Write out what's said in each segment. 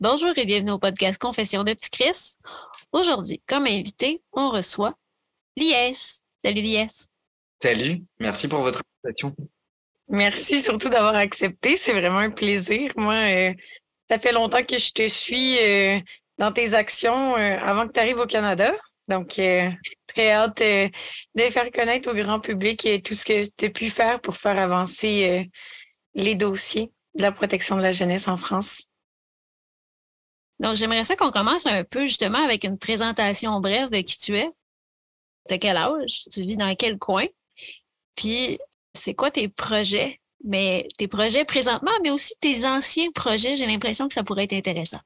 Bonjour et bienvenue au podcast Confession de Petit Chris. Aujourd'hui, comme invité, on reçoit Lies. Salut Lies. Salut, merci pour votre invitation. Merci surtout d'avoir accepté. C'est vraiment un plaisir. Moi, ça fait longtemps que je te suis dans tes actions avant que tu arrives au Canada. Donc, très hâte de faire connaître au grand public tout ce que tu as pu faire pour faire avancer les dossiers de la protection de la jeunesse en France. Donc, j'aimerais ça qu'on commence un peu justement avec une présentation brève de qui tu es. T'as quel âge? Tu vis dans quel coin? Puis, c'est quoi tes projets? Mais tes projets présentement, mais aussi tes anciens projets, j'ai l'impression que ça pourrait être intéressant.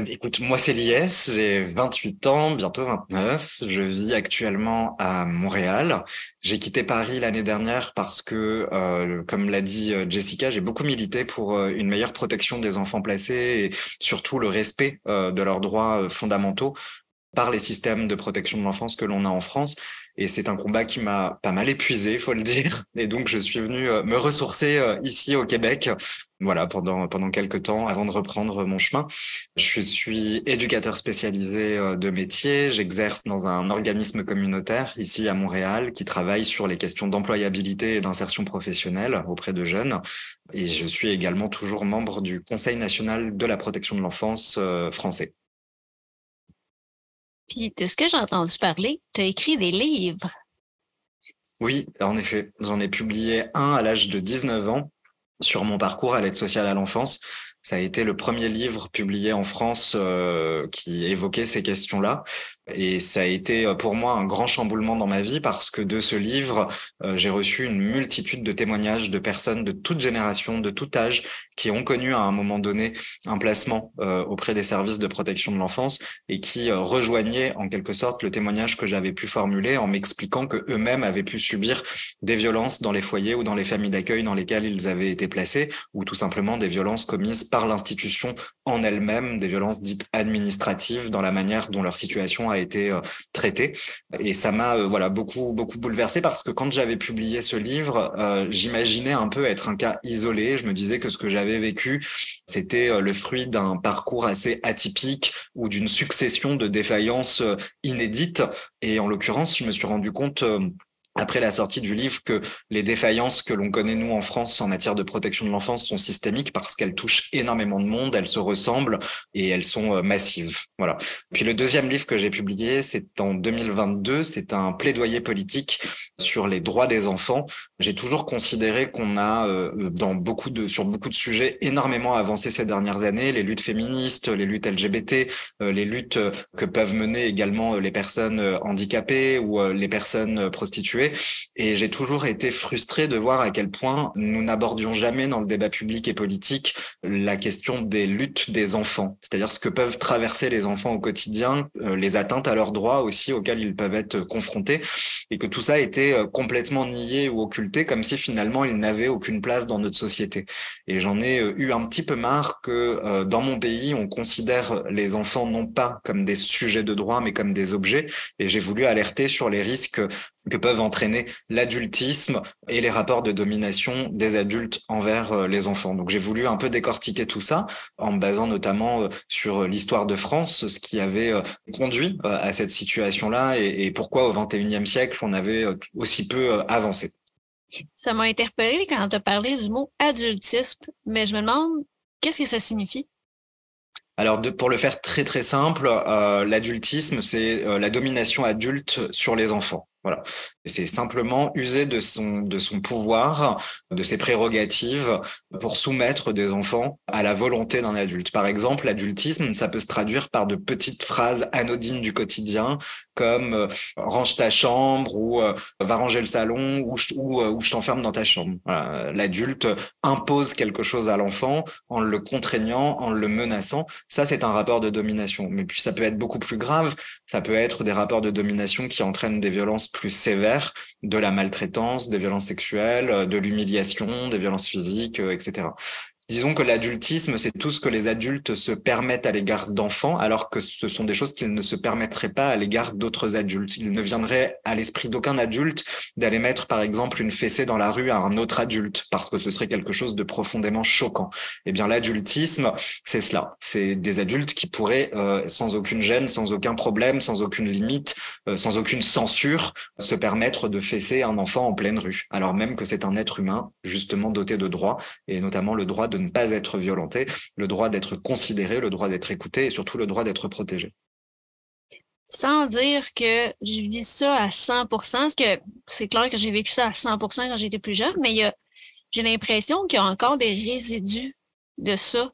Écoute, moi c'est Lies, j'ai 28 ans, bientôt 29. Je vis actuellement à Montréal. J'ai quitté Paris l'année dernière parce que, comme l'a dit Jessica, j'ai beaucoup milité pour une meilleure protection des enfants placés et surtout le respect de leurs droits fondamentaux par les systèmes de protection de l'enfance que l'on a en France. Et c'est un combat qui m'a pas mal épuisé, faut le dire. Et donc, je suis venu me ressourcer ici au Québec, voilà, pendant quelques temps avant de reprendre mon chemin. Je suis éducateur spécialisé de métier. J'exerce dans un organisme communautaire ici à Montréal qui travaille sur les questions d'employabilité et d'insertion professionnelle auprès de jeunes. Et je suis également toujours membre du Conseil national de la protection de l'enfance français. Puis, de ce que j'ai entendu parler, tu as écrit des livres. Oui, en effet, j'en ai publié un à l'âge de 19 ans sur mon parcours à l'aide sociale à l'enfance. Ça a été le premier livre publié en France qui évoquait ces questions-là. Et ça a été pour moi un grand chamboulement dans ma vie parce que de ce livre, j'ai reçu une multitude de témoignages de personnes de toute génération, de tout âge, qui ont connu à un moment donné un placement auprès des services de protection de l'enfance et qui rejoignaient en quelque sorte le témoignage que j'avais pu formuler en m'expliquant que eux-mêmes avaient pu subir des violences dans les foyers ou dans les familles d'accueil dans lesquelles ils avaient été placés, ou tout simplement des violences commises par l'institution en elle-même, des violences dites administratives dans la manière dont leur situation a été traitée. Et ça m'a voilà beaucoup bouleversé parce que quand j'avais publié ce livre, j'imaginais un peu être un cas isolé. Je me disais que ce que j'avais vécu, c'était le fruit d'un parcours assez atypique ou d'une succession de défaillances inédites. Et en l'occurrence, je me suis rendu compte après la sortie du livre que les défaillances que l'on connaît nous en France en matière de protection de l'enfance sont systémiques parce qu'elles touchent énormément de monde, elles se ressemblent et elles sont massives. Voilà. Puis le deuxième livre que j'ai publié, c'est en 2022, c'est un plaidoyer politique sur les droits des enfants. J'ai toujours considéré qu'on a sur beaucoup de sujets énormément avancé ces dernières années, les luttes féministes, les luttes LGBT, les luttes que peuvent mener également les personnes handicapées ou les personnes prostituées. Et j'ai toujours été frustré de voir à quel point nous n'abordions jamais dans le débat public et politique la question des luttes des enfants, c'est-à-dire ce que peuvent traverser les enfants au quotidien, les atteintes à leurs droits aussi auxquels ils peuvent être confrontés, et que tout ça était complètement nié ou occulté, comme si finalement ils n'avaient aucune place dans notre société. Et j'en ai eu un petit peu marre que dans mon pays, on considère les enfants non pas comme des sujets de droit, mais comme des objets. Et j'ai voulu alerter sur les risques que peuvent entraîner l'adultisme et les rapports de domination des adultes envers les enfants. Donc j'ai voulu un peu décortiquer tout ça en me basant notamment sur l'histoire de France, ce qui avait conduit à cette situation-là et pourquoi au XXIe siècle on avait aussi peu avancé. Ça m'a interpellée quand tu as parlé du mot adultisme, mais je me demande qu'est-ce que ça signifie? Alors, pour le faire très très simple, l'adultisme, c'est la domination adulte sur les enfants. Voilà. Et c'est simplement user de son pouvoir, de ses prérogatives pour soumettre des enfants à la volonté d'un adulte. Par exemple, l'adultisme, ça peut se traduire par de petites phrases anodines du quotidien, comme range ta chambre ou va ranger le salon ou je t'enferme dans ta chambre. Voilà. L'adulte impose quelque chose à l'enfant en le contraignant, en le menaçant. Ça, c'est un rapport de domination. Mais puis, ça peut être beaucoup plus grave. Ça peut être des rapports de domination qui entraînent des violences plus sévères, de la maltraitance, des violences sexuelles, de l'humiliation, des violences physiques, etc. Disons que l'adultisme, c'est tout ce que les adultes se permettent à l'égard d'enfants, alors que ce sont des choses qu'ils ne se permettraient pas à l'égard d'autres adultes. Il ne viendrait à l'esprit d'aucun adulte d'aller mettre, par exemple, une fessée dans la rue à un autre adulte, parce que ce serait quelque chose de profondément choquant. Eh bien, l'adultisme, c'est cela. C'est des adultes qui pourraient, sans aucune gêne, sans aucun problème, sans aucune limite, sans aucune censure, se permettre de fesser un enfant en pleine rue, alors même que c'est un être humain, justement doté de droits, et notamment le droit de ne pas être violenté, le droit d'être considéré, le droit d'être écouté et surtout le droit d'être protégé. Sans dire que je vis ça à 100%, parce que c'est clair que j'ai vécu ça à 100% quand j'étais plus jeune, mais j'ai l'impression qu'il y a encore des résidus de ça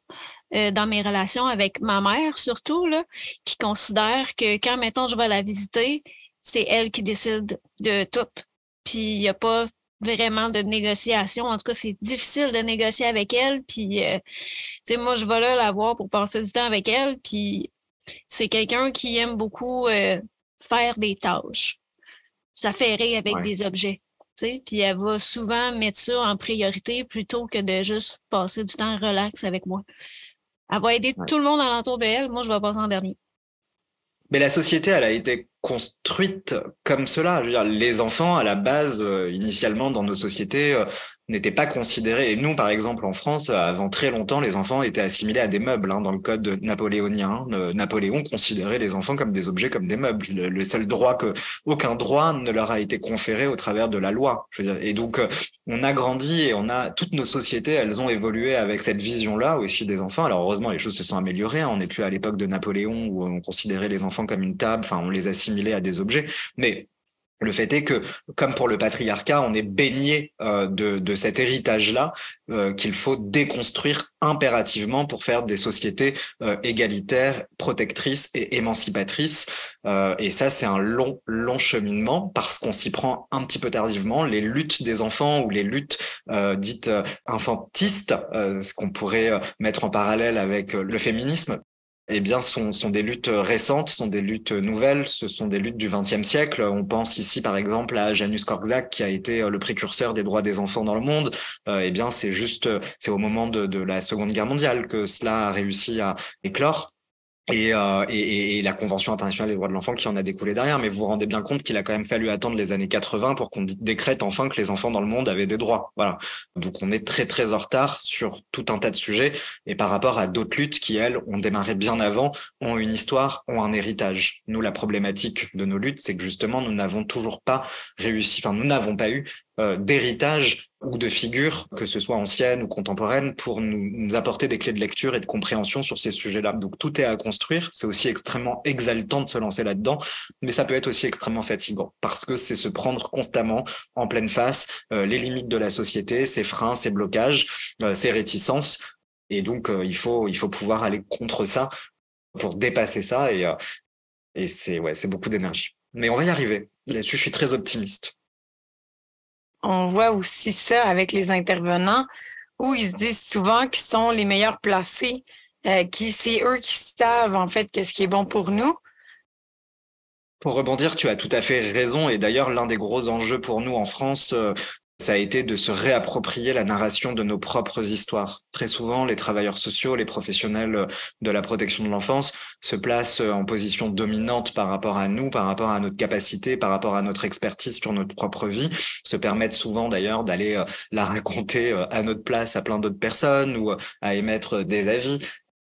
dans mes relations avec ma mère, surtout, là, qui considère que quand, mettons, je vais la visiter, c'est elle qui décide de tout. Puis il n'y a pas vraiment de négociation. En tout cas, c'est difficile de négocier avec elle. Puis, tu sais, moi, je vais là la voir pour passer du temps avec elle. Puis, c'est quelqu'un qui aime beaucoup faire des tâches, s'affairer avec Ouais. des objets. Tu sais, puis elle va souvent mettre ça en priorité plutôt que de juste passer du temps relax avec moi. Elle va aider Ouais. tout le monde alentour de elle. Moi, je vais passer en dernier. Mais la société, elle a été construite comme cela. Je veux dire, les enfants, à la base, initialement dans nos sociétés, n'étaient pas considérés. Et nous, par exemple, en France, avant très longtemps, les enfants étaient assimilés à des meubles. Dans le code napoléonien, Napoléon considérait les enfants comme des objets, comme des meubles. Le seul droit aucun droit ne leur a été conféré au travers de la loi. Je veux dire. Et donc, on a grandi et toutes nos sociétés, elles ont évolué avec cette vision-là aussi des enfants. Alors, heureusement, les choses se sont améliorées. On n'est plus à l'époque de Napoléon où on considérait les enfants comme une table. Enfin, on les assimilait à des objets. Mais le fait est que, comme pour le patriarcat, on est baigné de cet héritage-là qu'il faut déconstruire impérativement pour faire des sociétés égalitaires, protectrices et émancipatrices. Et ça, c'est un long, long cheminement parce qu'on s'y prend un petit peu tardivement. Les luttes des enfants ou les luttes dites infantistes, ce qu'on pourrait mettre en parallèle avec le féminisme, eh bien, sont des luttes récentes, sont des luttes nouvelles, ce sont des luttes du XXe siècle. On pense ici, par exemple, à Janusz Korczak, qui a été le précurseur des droits des enfants dans le monde. Eh bien, c'est au moment de la Seconde Guerre mondiale que cela a réussi à éclore. Et la Convention internationale des droits de l'enfant qui en a découlé derrière. Mais vous vous rendez bien compte qu'il a quand même fallu attendre les années 80 pour qu'on décrète enfin que les enfants dans le monde avaient des droits. Voilà. Donc on est très très en retard sur tout un tas de sujets et par rapport à d'autres luttes qui, elles, ont démarré bien avant, ont une histoire, ont un héritage. Nous, la problématique de nos luttes, c'est que justement, nous n'avons toujours pas réussi, enfin, nous n'avons pas eu d'héritage ou de figures, que ce soit anciennes ou contemporaines, pour nous apporter des clés de lecture et de compréhension sur ces sujets-là. Donc tout est à construire. C'est aussi extrêmement exaltant de se lancer là-dedans, mais ça peut être aussi extrêmement fatigant parce que c'est se prendre constamment en pleine face les limites de la société, ses freins, ses blocages, ses réticences. Et donc il faut pouvoir aller contre ça pour dépasser ça et c'est beaucoup d'énergie. Mais on va y arriver. Là-dessus, je suis très optimiste. On voit aussi ça avec les intervenants où ils se disent souvent qu'ils sont les meilleurs placés, c'est eux qui savent en fait qu'est-ce qui est bon pour nous. Pour rebondir, tu as tout à fait raison. Et d'ailleurs, l'un des gros enjeux pour nous en France, ça a été de se réapproprier la narration de nos propres histoires. Très souvent, les travailleurs sociaux, les professionnels de la protection de l'enfance se placent en position dominante par rapport à nous, par rapport à notre capacité, par rapport à notre expertise sur notre propre vie, se permettent souvent d'ailleurs d'aller la raconter à notre place à plein d'autres personnes ou à émettre des avis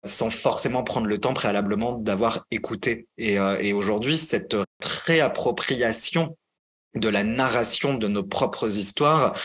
sans forcément prendre le temps préalablement d'avoir écouté. Et aujourd'hui, cette réappropriation de la narration de nos propres histoires,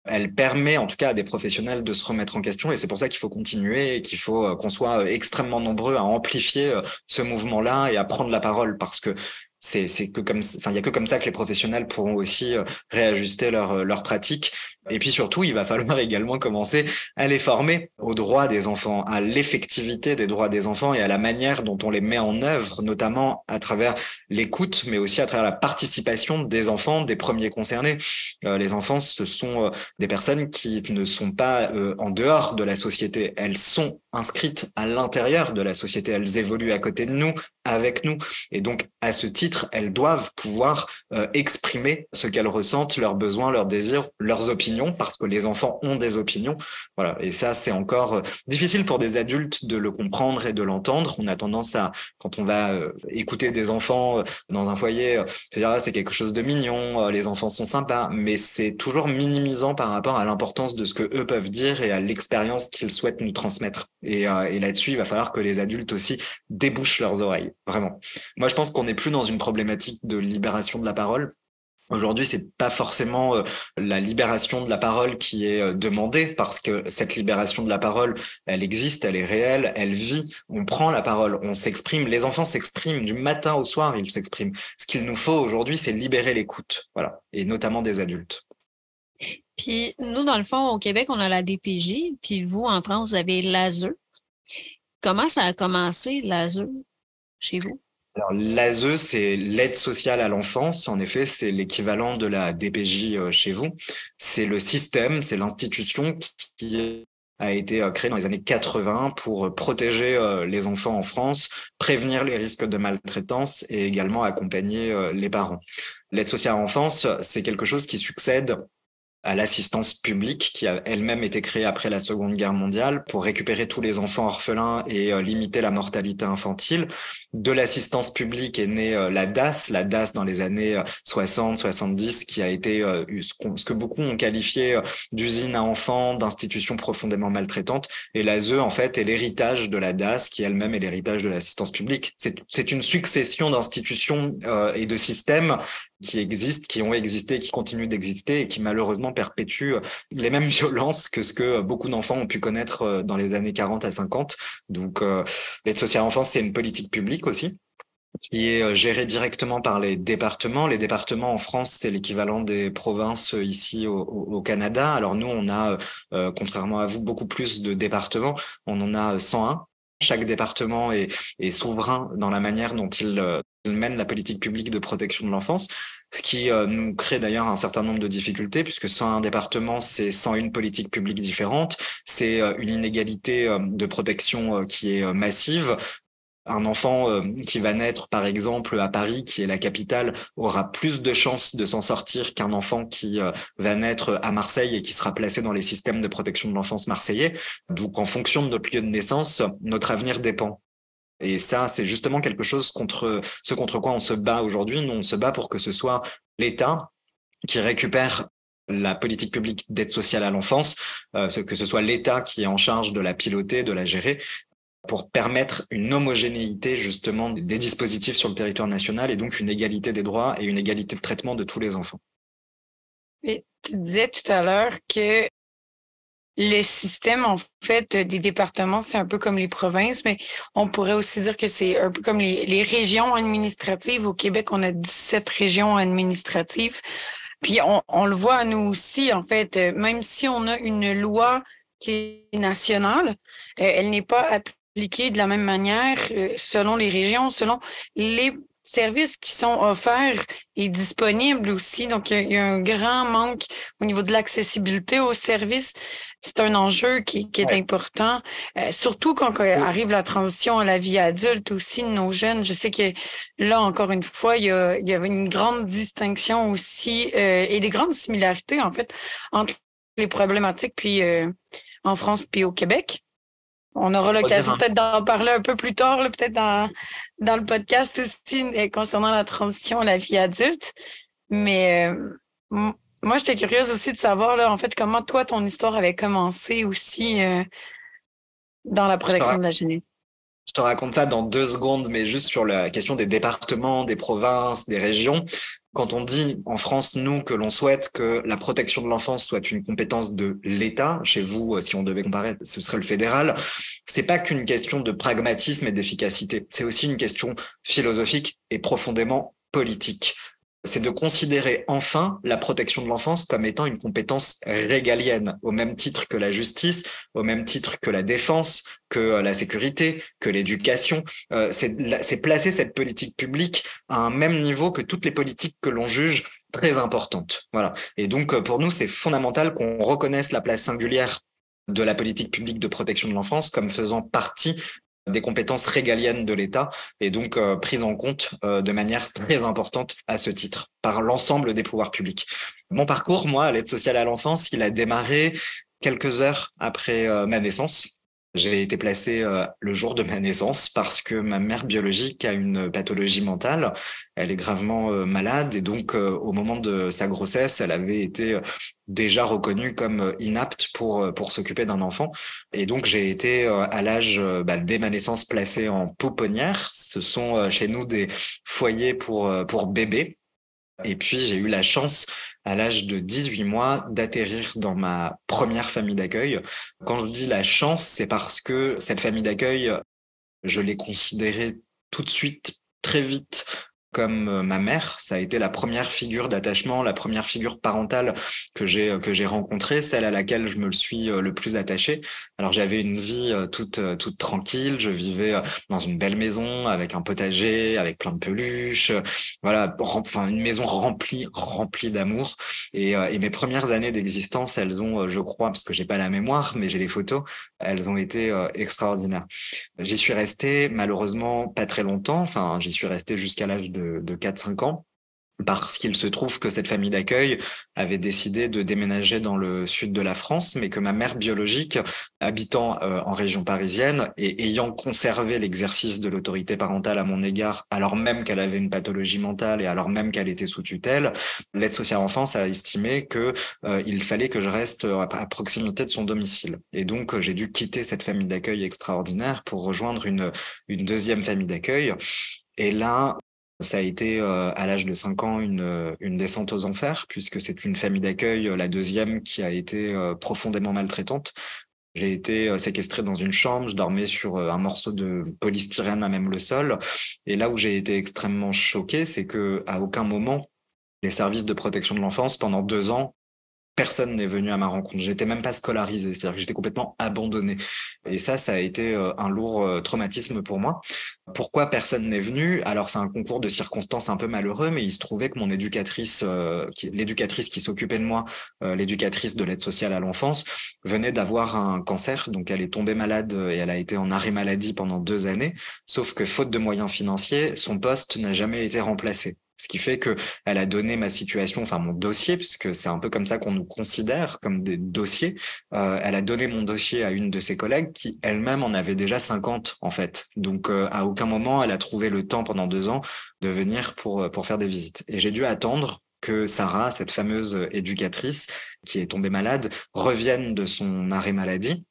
elle permet en tout cas à des professionnels de se remettre en question et c'est pour ça qu'il faut continuer et qu'il faut qu'on soit extrêmement nombreux à amplifier ce mouvement-là et à prendre la parole parce que c'est que comme enfin il y a que comme ça que les professionnels pourront aussi réajuster leur pratique et puis surtout il va falloir également commencer à les former aux droits des enfants, à l'effectivité des droits des enfants et à la manière dont on les met en œuvre, notamment à travers l'écoute, mais aussi à travers la participation des enfants, des premiers concernés. Les enfants, ce sont des personnes qui ne sont pas en dehors de la société, elles sont inscrites à l'intérieur de la société. Elles évoluent à côté de nous, avec nous. Et donc, à ce titre, elles doivent pouvoir exprimer ce qu'elles ressentent, leurs besoins, leurs désirs, leurs opinions, parce que les enfants ont des opinions. Voilà. Et ça, c'est encore difficile pour des adultes de le comprendre et de l'entendre. On a tendance à, quand on va écouter des enfants dans un foyer, se dire, ah, c'est quelque chose de mignon, les enfants sont sympas, mais c'est toujours minimisant par rapport à l'importance de ce que eux peuvent dire et à l'expérience qu'ils souhaitent nous transmettre. Et là-dessus, il va falloir que les adultes aussi débouchent leurs oreilles, vraiment. Moi, je pense qu'on n'est plus dans une problématique de libération de la parole. Aujourd'hui, c'est pas forcément la libération de la parole qui est demandée, parce que cette libération de la parole, elle existe, elle est réelle, elle vit. On prend la parole, on s'exprime. Les enfants s'expriment du matin au soir, ils s'expriment. Ce qu'il nous faut aujourd'hui, c'est libérer l'écoute, voilà, et notamment des adultes. Puis nous, dans le fond, au Québec, on a la DPJ, puis vous, en France, vous avez l'ASE. Comment ça a commencé, l'ASE, chez vous? Alors, l'ASE, c'est l'aide sociale à l'enfance. En effet, c'est l'équivalent de la DPJ chez vous. C'est le système, c'est l'institution qui a été créée dans les années 80 pour protéger les enfants en France, prévenir les risques de maltraitance et également accompagner les parents. L'aide sociale à l'enfance, c'est quelque chose qui succède à l'assistance publique qui a elle-même été créée après la Seconde Guerre mondiale pour récupérer tous les enfants orphelins et limiter la mortalité infantile. De l'assistance publique est née la DAS dans les années 60-70, qui a été ce que beaucoup ont qualifié d'usine à enfants, d'institution profondément maltraitante. Et l'ASE, en fait, est l'héritage de la DAS, qui elle-même est l'héritage de l'assistance publique. C'est une succession d'institutions et de systèmes qui existent, qui ont existé, qui continuent d'exister et qui malheureusement perpétuent les mêmes violences que ce que beaucoup d'enfants ont pu connaître dans les années 40 à 50. Donc, l'aide sociale à l'enfance, c'est une politique publique aussi, qui est gérée directement par les départements. Les départements en France, c'est l'équivalent des provinces ici au Canada. Alors nous, on a, contrairement à vous, beaucoup plus de départements. On en a 101. Chaque département est souverain dans la manière dont il mène la politique publique de protection de l'enfance, ce qui nous crée d'ailleurs un certain nombre de difficultés, puisque 101 départements, c'est 101 politiques publiques différentes, c'est une inégalité de protection qui est massive. Un enfant qui va naître, par exemple, à Paris, qui est la capitale, aura plus de chances de s'en sortir qu'un enfant qui va naître à Marseille et qui sera placé dans les systèmes de protection de l'enfance marseillais. Donc, en fonction de notre lieu de naissance, notre avenir dépend. Et ça, c'est justement quelque chose contre quoi on se bat aujourd'hui. Nous, on se bat pour que ce soit l'État qui récupère la politique publique d'aide sociale à l'enfance, que ce soit l'État qui est en charge de la piloter, de la gérer, pour permettre une homogénéité justement des dispositifs sur le territoire national et donc une égalité des droits et une égalité de traitement de tous les enfants. Et tu disais tout à l'heure que le système, en fait, des départements, c'est un peu comme les provinces, mais on pourrait aussi dire que c'est un peu comme les régions administratives. Au Québec, on a 17 régions administratives. Puis on le voit, nous aussi, en fait, même si on a une loi qui est nationale, elle n'est pas appliquée de la même manière selon les régions, selon les services qui sont offerts et disponibles aussi. Donc, il y a un grand manque au niveau de l'accessibilité aux services. C'est un enjeu qui est important, surtout quand arrive la transition à la vie adulte aussi de nos jeunes. Je sais que là, encore une fois, il y avait une grande distinction aussi et des grandes similarités, en fait, entre les problématiques puis en France puis au Québec. On aura l'occasion peut-être d'en parler un peu plus tard, là, peut-être dans le podcast aussi concernant la transition à la vie adulte. Mais moi, j'étais curieuse aussi de savoir, là, en fait, comment toi, ton histoire avait commencé aussi dans la protection de la jeunesse. Je te raconte ça dans 2 secondes, mais juste sur la question des départements, des provinces, des régions. Quand on dit en France, nous, que l'on souhaite que la protection de l'enfance soit une compétence de l'État, chez vous, si on devait comparer, ce serait le fédéral, c'est pas qu'une question de pragmatisme et d'efficacité. C'est aussi une question philosophique et profondément politique. C'est de considérer enfin la protection de l'enfance comme étant une compétence régalienne, au même titre que la justice, au même titre que la défense, que la sécurité, que l'éducation. C'est placer cette politique publique à un même niveau que toutes les politiques que l'on juge très importantes. Voilà. Et donc, pour nous, c'est fondamental qu'on reconnaisse la place singulière de la politique publique de protection de l'enfance comme faisant partie des compétences régaliennes de l'État et donc prise en compte de manière très importante à ce titre par l'ensemble des pouvoirs publics. Mon parcours, moi, à l'aide sociale à l'enfance, il a démarré quelques heures après ma naissance. J'ai été placé le jour de ma naissance parce que ma mère biologique a une pathologie mentale. Elle est gravement malade et donc au moment de sa grossesse, elle avait été déjà reconnue comme inapte pour s'occuper d'un enfant. Et donc j'ai été à l'âge, dès ma naissance, placé en pouponnière. Ce sont chez nous des foyers pour bébés. Et puis, j'ai eu la chance, à l'âge de 18 mois, d'atterrir dans ma première famille d'accueil. Quand je dis la chance, c'est parce que cette famille d'accueil, je l'ai considérée tout de suite, très vite, comme ma mère. Ça a été la première figure d'attachement, la première figure parentale que j'ai rencontrée, celle à laquelle je me le suis le plus attaché. Alors j'avais une vie toute tranquille, je vivais dans une belle maison avec un potager, avec plein de peluches, voilà, enfin une maison remplie d'amour. Et mes premières années d'existence, elles ont, je crois, parce que j'ai pas la mémoire, mais j'ai les photos, elles ont été extraordinaires. J'y suis resté malheureusement pas très longtemps, enfin j'y suis resté jusqu'à l'âge de 4-5 ans, parce qu'il se trouve que cette famille d'accueil avait décidé de déménager dans le sud de la France, mais que ma mère biologique, habitant en région parisienne et ayant conservé l'exercice de l'autorité parentale à mon égard, alors même qu'elle avait une pathologie mentale et alors même qu'elle était sous tutelle, l'aide sociale à l'enfance a estimé que il fallait que je reste à proximité de son domicile. Et donc j'ai dû quitter cette famille d'accueil extraordinaire pour rejoindre une deuxième famille d'accueil. Et là, ça a été à l'âge de 5 ans une descente aux enfers, puisque c'est une famille d'accueil, la deuxième, qui a été profondément maltraitante. J'ai été séquestré dans une chambre, je dormais sur un morceau de polystyrène à même le sol. Et là où j'ai été extrêmement choqué, c'est que à aucun moment, les services de protection de l'enfance, pendant 2 ans, personne n'est venu à ma rencontre. J'étais même pas scolarisé, c'est-à-dire que j'étais complètement abandonné. Et ça a été un lourd traumatisme pour moi. Pourquoi personne n'est venu? Alors, c'est un concours de circonstances un peu malheureux, mais il se trouvait que mon éducatrice, l'éducatrice qui s'occupait de moi, l'éducatrice de l'aide sociale à l'enfance, venait d'avoir un cancer. Donc, elle est tombée malade et elle a été en arrêt maladie pendant 2 années. Sauf que, faute de moyens financiers, son poste n'a jamais été remplacé. Ce qui fait que elle a donné ma situation, enfin mon dossier, puisque c'est un peu comme ça qu'on nous considère, comme des dossiers. Elle a donné mon dossier à une de ses collègues qui elle-même en avait déjà 50 en fait. Donc à aucun moment elle a trouvé le temps pendant 2 ans de venir pour faire des visites. Et j'ai dû attendre que Sarah, cette fameuse éducatrice qui est tombée malade, revienne de son arrêt maladie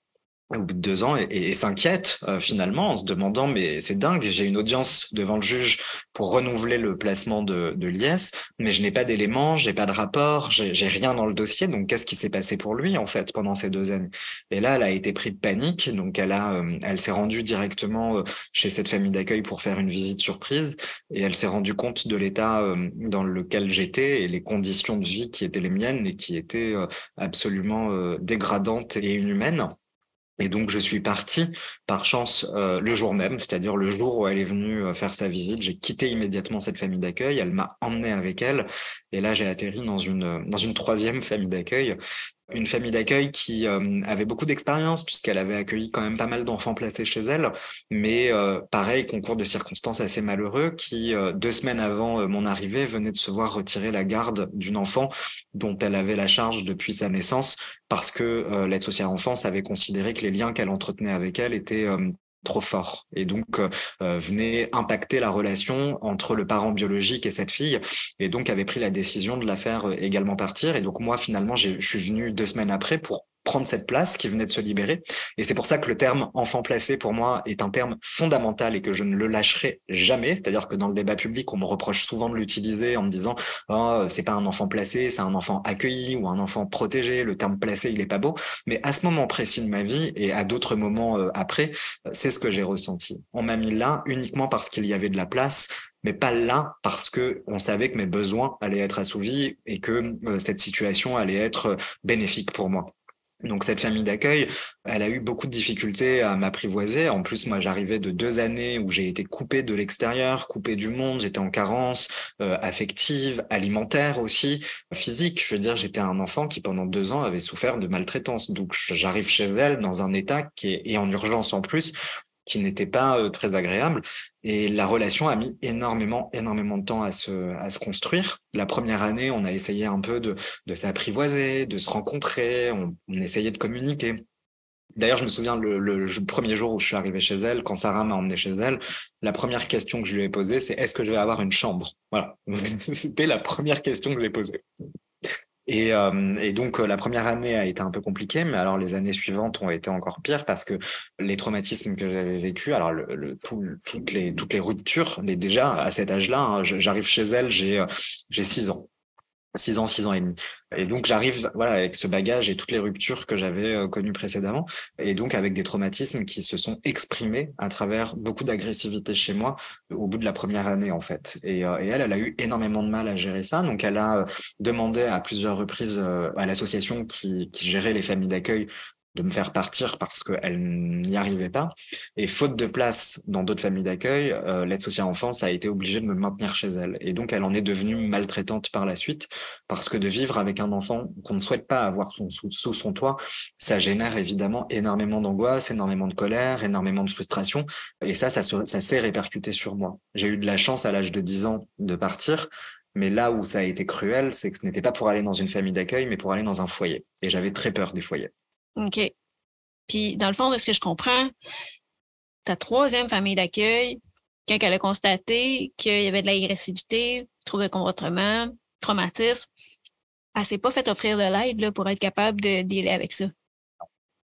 au bout de 2 ans et s'inquiète finalement en se demandant mais c'est dingue, j'ai une audience devant le juge pour renouveler le placement de l'IS, mais je n'ai pas d'éléments, j'ai pas de rapport, j'ai rien dans le dossier, donc qu'est-ce qui s'est passé pour lui en fait pendant ces 2 années? Et là, elle a été prise de panique, donc elle s'est rendue directement chez cette famille d'accueil pour faire une visite surprise et elle s'est rendue compte de l'état dans lequel j'étais et les conditions de vie qui étaient les miennes et qui étaient absolument dégradantes et inhumaines. Et donc, je suis parti, par chance, le jour même, c'est-à-dire le jour où elle est venue faire sa visite. J'ai quitté immédiatement cette famille d'accueil. Elle m'a emmené avec elle. Et là, j'ai atterri dans une troisième famille d'accueil. Une famille d'accueil qui avait beaucoup d'expérience puisqu'elle avait accueilli quand même pas mal d'enfants placés chez elle. Mais pareil, concours de circonstances assez malheureux qui, 2 semaines avant mon arrivée, venait de se voir retirer la garde d'une enfant dont elle avait la charge depuis sa naissance parce que l'aide sociale à l'enfance avait considéré que les liens qu'elle entretenait avec elle étaient trop forts et donc venait impacter la relation entre le parent biologique et cette fille et donc avait pris la décision de la faire également partir. Et donc moi, finalement, je suis venu 2 semaines après pour prendre cette place qui venait de se libérer. Et c'est pour ça que le terme enfant placé, pour moi, est un terme fondamental et que je ne le lâcherai jamais. C'est-à-dire que dans le débat public, on me reproche souvent de l'utiliser en me disant « Oh, c'est pas un enfant placé, c'est un enfant accueilli ou un enfant protégé. Le terme placé, il est pas beau. » Mais à ce moment précis de ma vie et à d'autres moments après, c'est ce que j'ai ressenti. On m'a mis là uniquement parce qu'il y avait de la place, mais pas là parce que on savait que mes besoins allaient être assouvis et que cette situation allait être bénéfique pour moi. Donc cette famille d'accueil, elle a eu beaucoup de difficultés à m'apprivoiser. En plus, moi, j'arrivais de 2 années où j'ai été coupé de l'extérieur, coupé du monde. J'étais en carence affective, alimentaire aussi, physique. Je veux dire, j'étais un enfant qui pendant 2 ans avait souffert de maltraitance. Donc j'arrive chez elle dans un état et en urgence en plus, qui n'était pas très agréable. Et la relation a mis énormément de temps à se construire. La première année, on a essayé un peu de s'apprivoiser, de se rencontrer, on essayait de communiquer. D'ailleurs, je me souviens le premier jour où je suis arrivé chez elle, quand Sarah m'a emmené chez elle, la première question que je lui ai posée, c'est est-ce que je vais avoir une chambre? Voilà. C'était la première question que je lui ai posée. Et donc, la première année a été un peu compliquée, mais alors les années suivantes ont été encore pires parce que les traumatismes que j'avais vécus, alors toutes les ruptures, déjà à cet âge-là, hein, j'arrive chez elle, j'ai 6 ans. 6 ans, 6 ans et demi. Et donc, j'arrive voilà, avec ce bagage et toutes les ruptures que j'avais connues précédemment, et donc avec des traumatismes qui se sont exprimés à travers beaucoup d'agressivité chez moi au bout de la première année, en fait. Et elle a eu énormément de mal à gérer ça. Donc, elle a demandé à plusieurs reprises à l'association qui gérait les familles d'accueil de me faire partir parce qu'elle n'y arrivait pas. Et faute de place dans d'autres familles d'accueil, l'aide sociale à l'enfance a été obligée de me maintenir chez elle. Et donc, elle en est devenue maltraitante par la suite parce que de vivre avec un enfant qu'on ne souhaite pas avoir sous son toit, ça génère évidemment énormément d'angoisse, énormément de colère, énormément de frustration. Et ça s'est répercuté sur moi. J'ai eu de la chance à l'âge de 10 ans de partir. Mais là où ça a été cruel, c'est que ce n'était pas pour aller dans une famille d'accueil, mais pour aller dans un foyer. Et j'avais très peur des foyers. OK. Puis, dans le fond, de ce que je comprends, ta troisième famille d'accueil, quand elle a constaté qu'il y avait de l'agressivité, trouble de comportement, traumatisme, elle s'est pas fait offrir de l'aide là, pour être capable de dealer avec ça.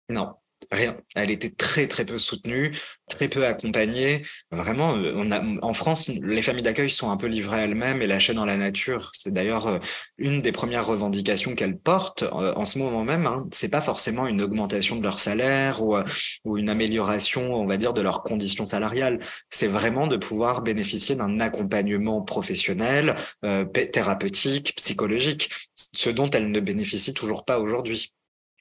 Non, rien. Elle était très peu soutenue, très peu accompagnée. Vraiment, en France, les familles d'accueil sont un peu livrées à elles-mêmes et lâchées dans la nature. C'est d'ailleurs une des premières revendications qu'elles portent en ce moment même. Hein. C'est pas forcément une augmentation de leur salaire ou une amélioration, on va dire, de leurs conditions salariales. C'est vraiment de pouvoir bénéficier d'un accompagnement professionnel, thérapeutique, psychologique, ce dont elles ne bénéficient toujours pas aujourd'hui.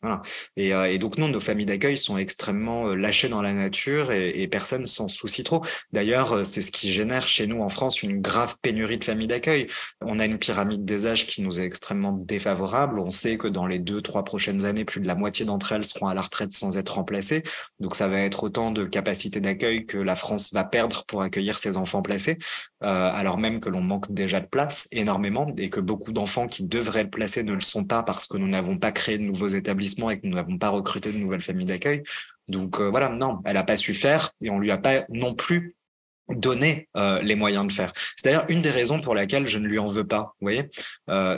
Voilà. Et donc, nous, nos familles d'accueil sont extrêmement lâchées dans la nature et personne s'en soucie trop. D'ailleurs, c'est ce qui génère chez nous en France une grave pénurie de familles d'accueil. On a une pyramide des âges qui nous est extrêmement défavorable. On sait que dans les 2, 3 prochaines années, plus de la moitié d'entre elles seront à la retraite sans être remplacées. Donc, ça va être autant de capacités d'accueil que la France va perdre pour accueillir ses enfants placés, alors même que l'on manque déjà de place énormément et que beaucoup d'enfants qui devraient être placés ne le sont pas parce que nous n'avons pas créé de nouveaux établissements et que nous n'avons pas recruté de nouvelles familles d'accueil. Donc voilà, non, elle n'a pas su faire et on lui a pas non plus donné les moyens de faire. C'est d'ailleurs une des raisons pour laquelle je ne lui en veux pas. Vous voyez,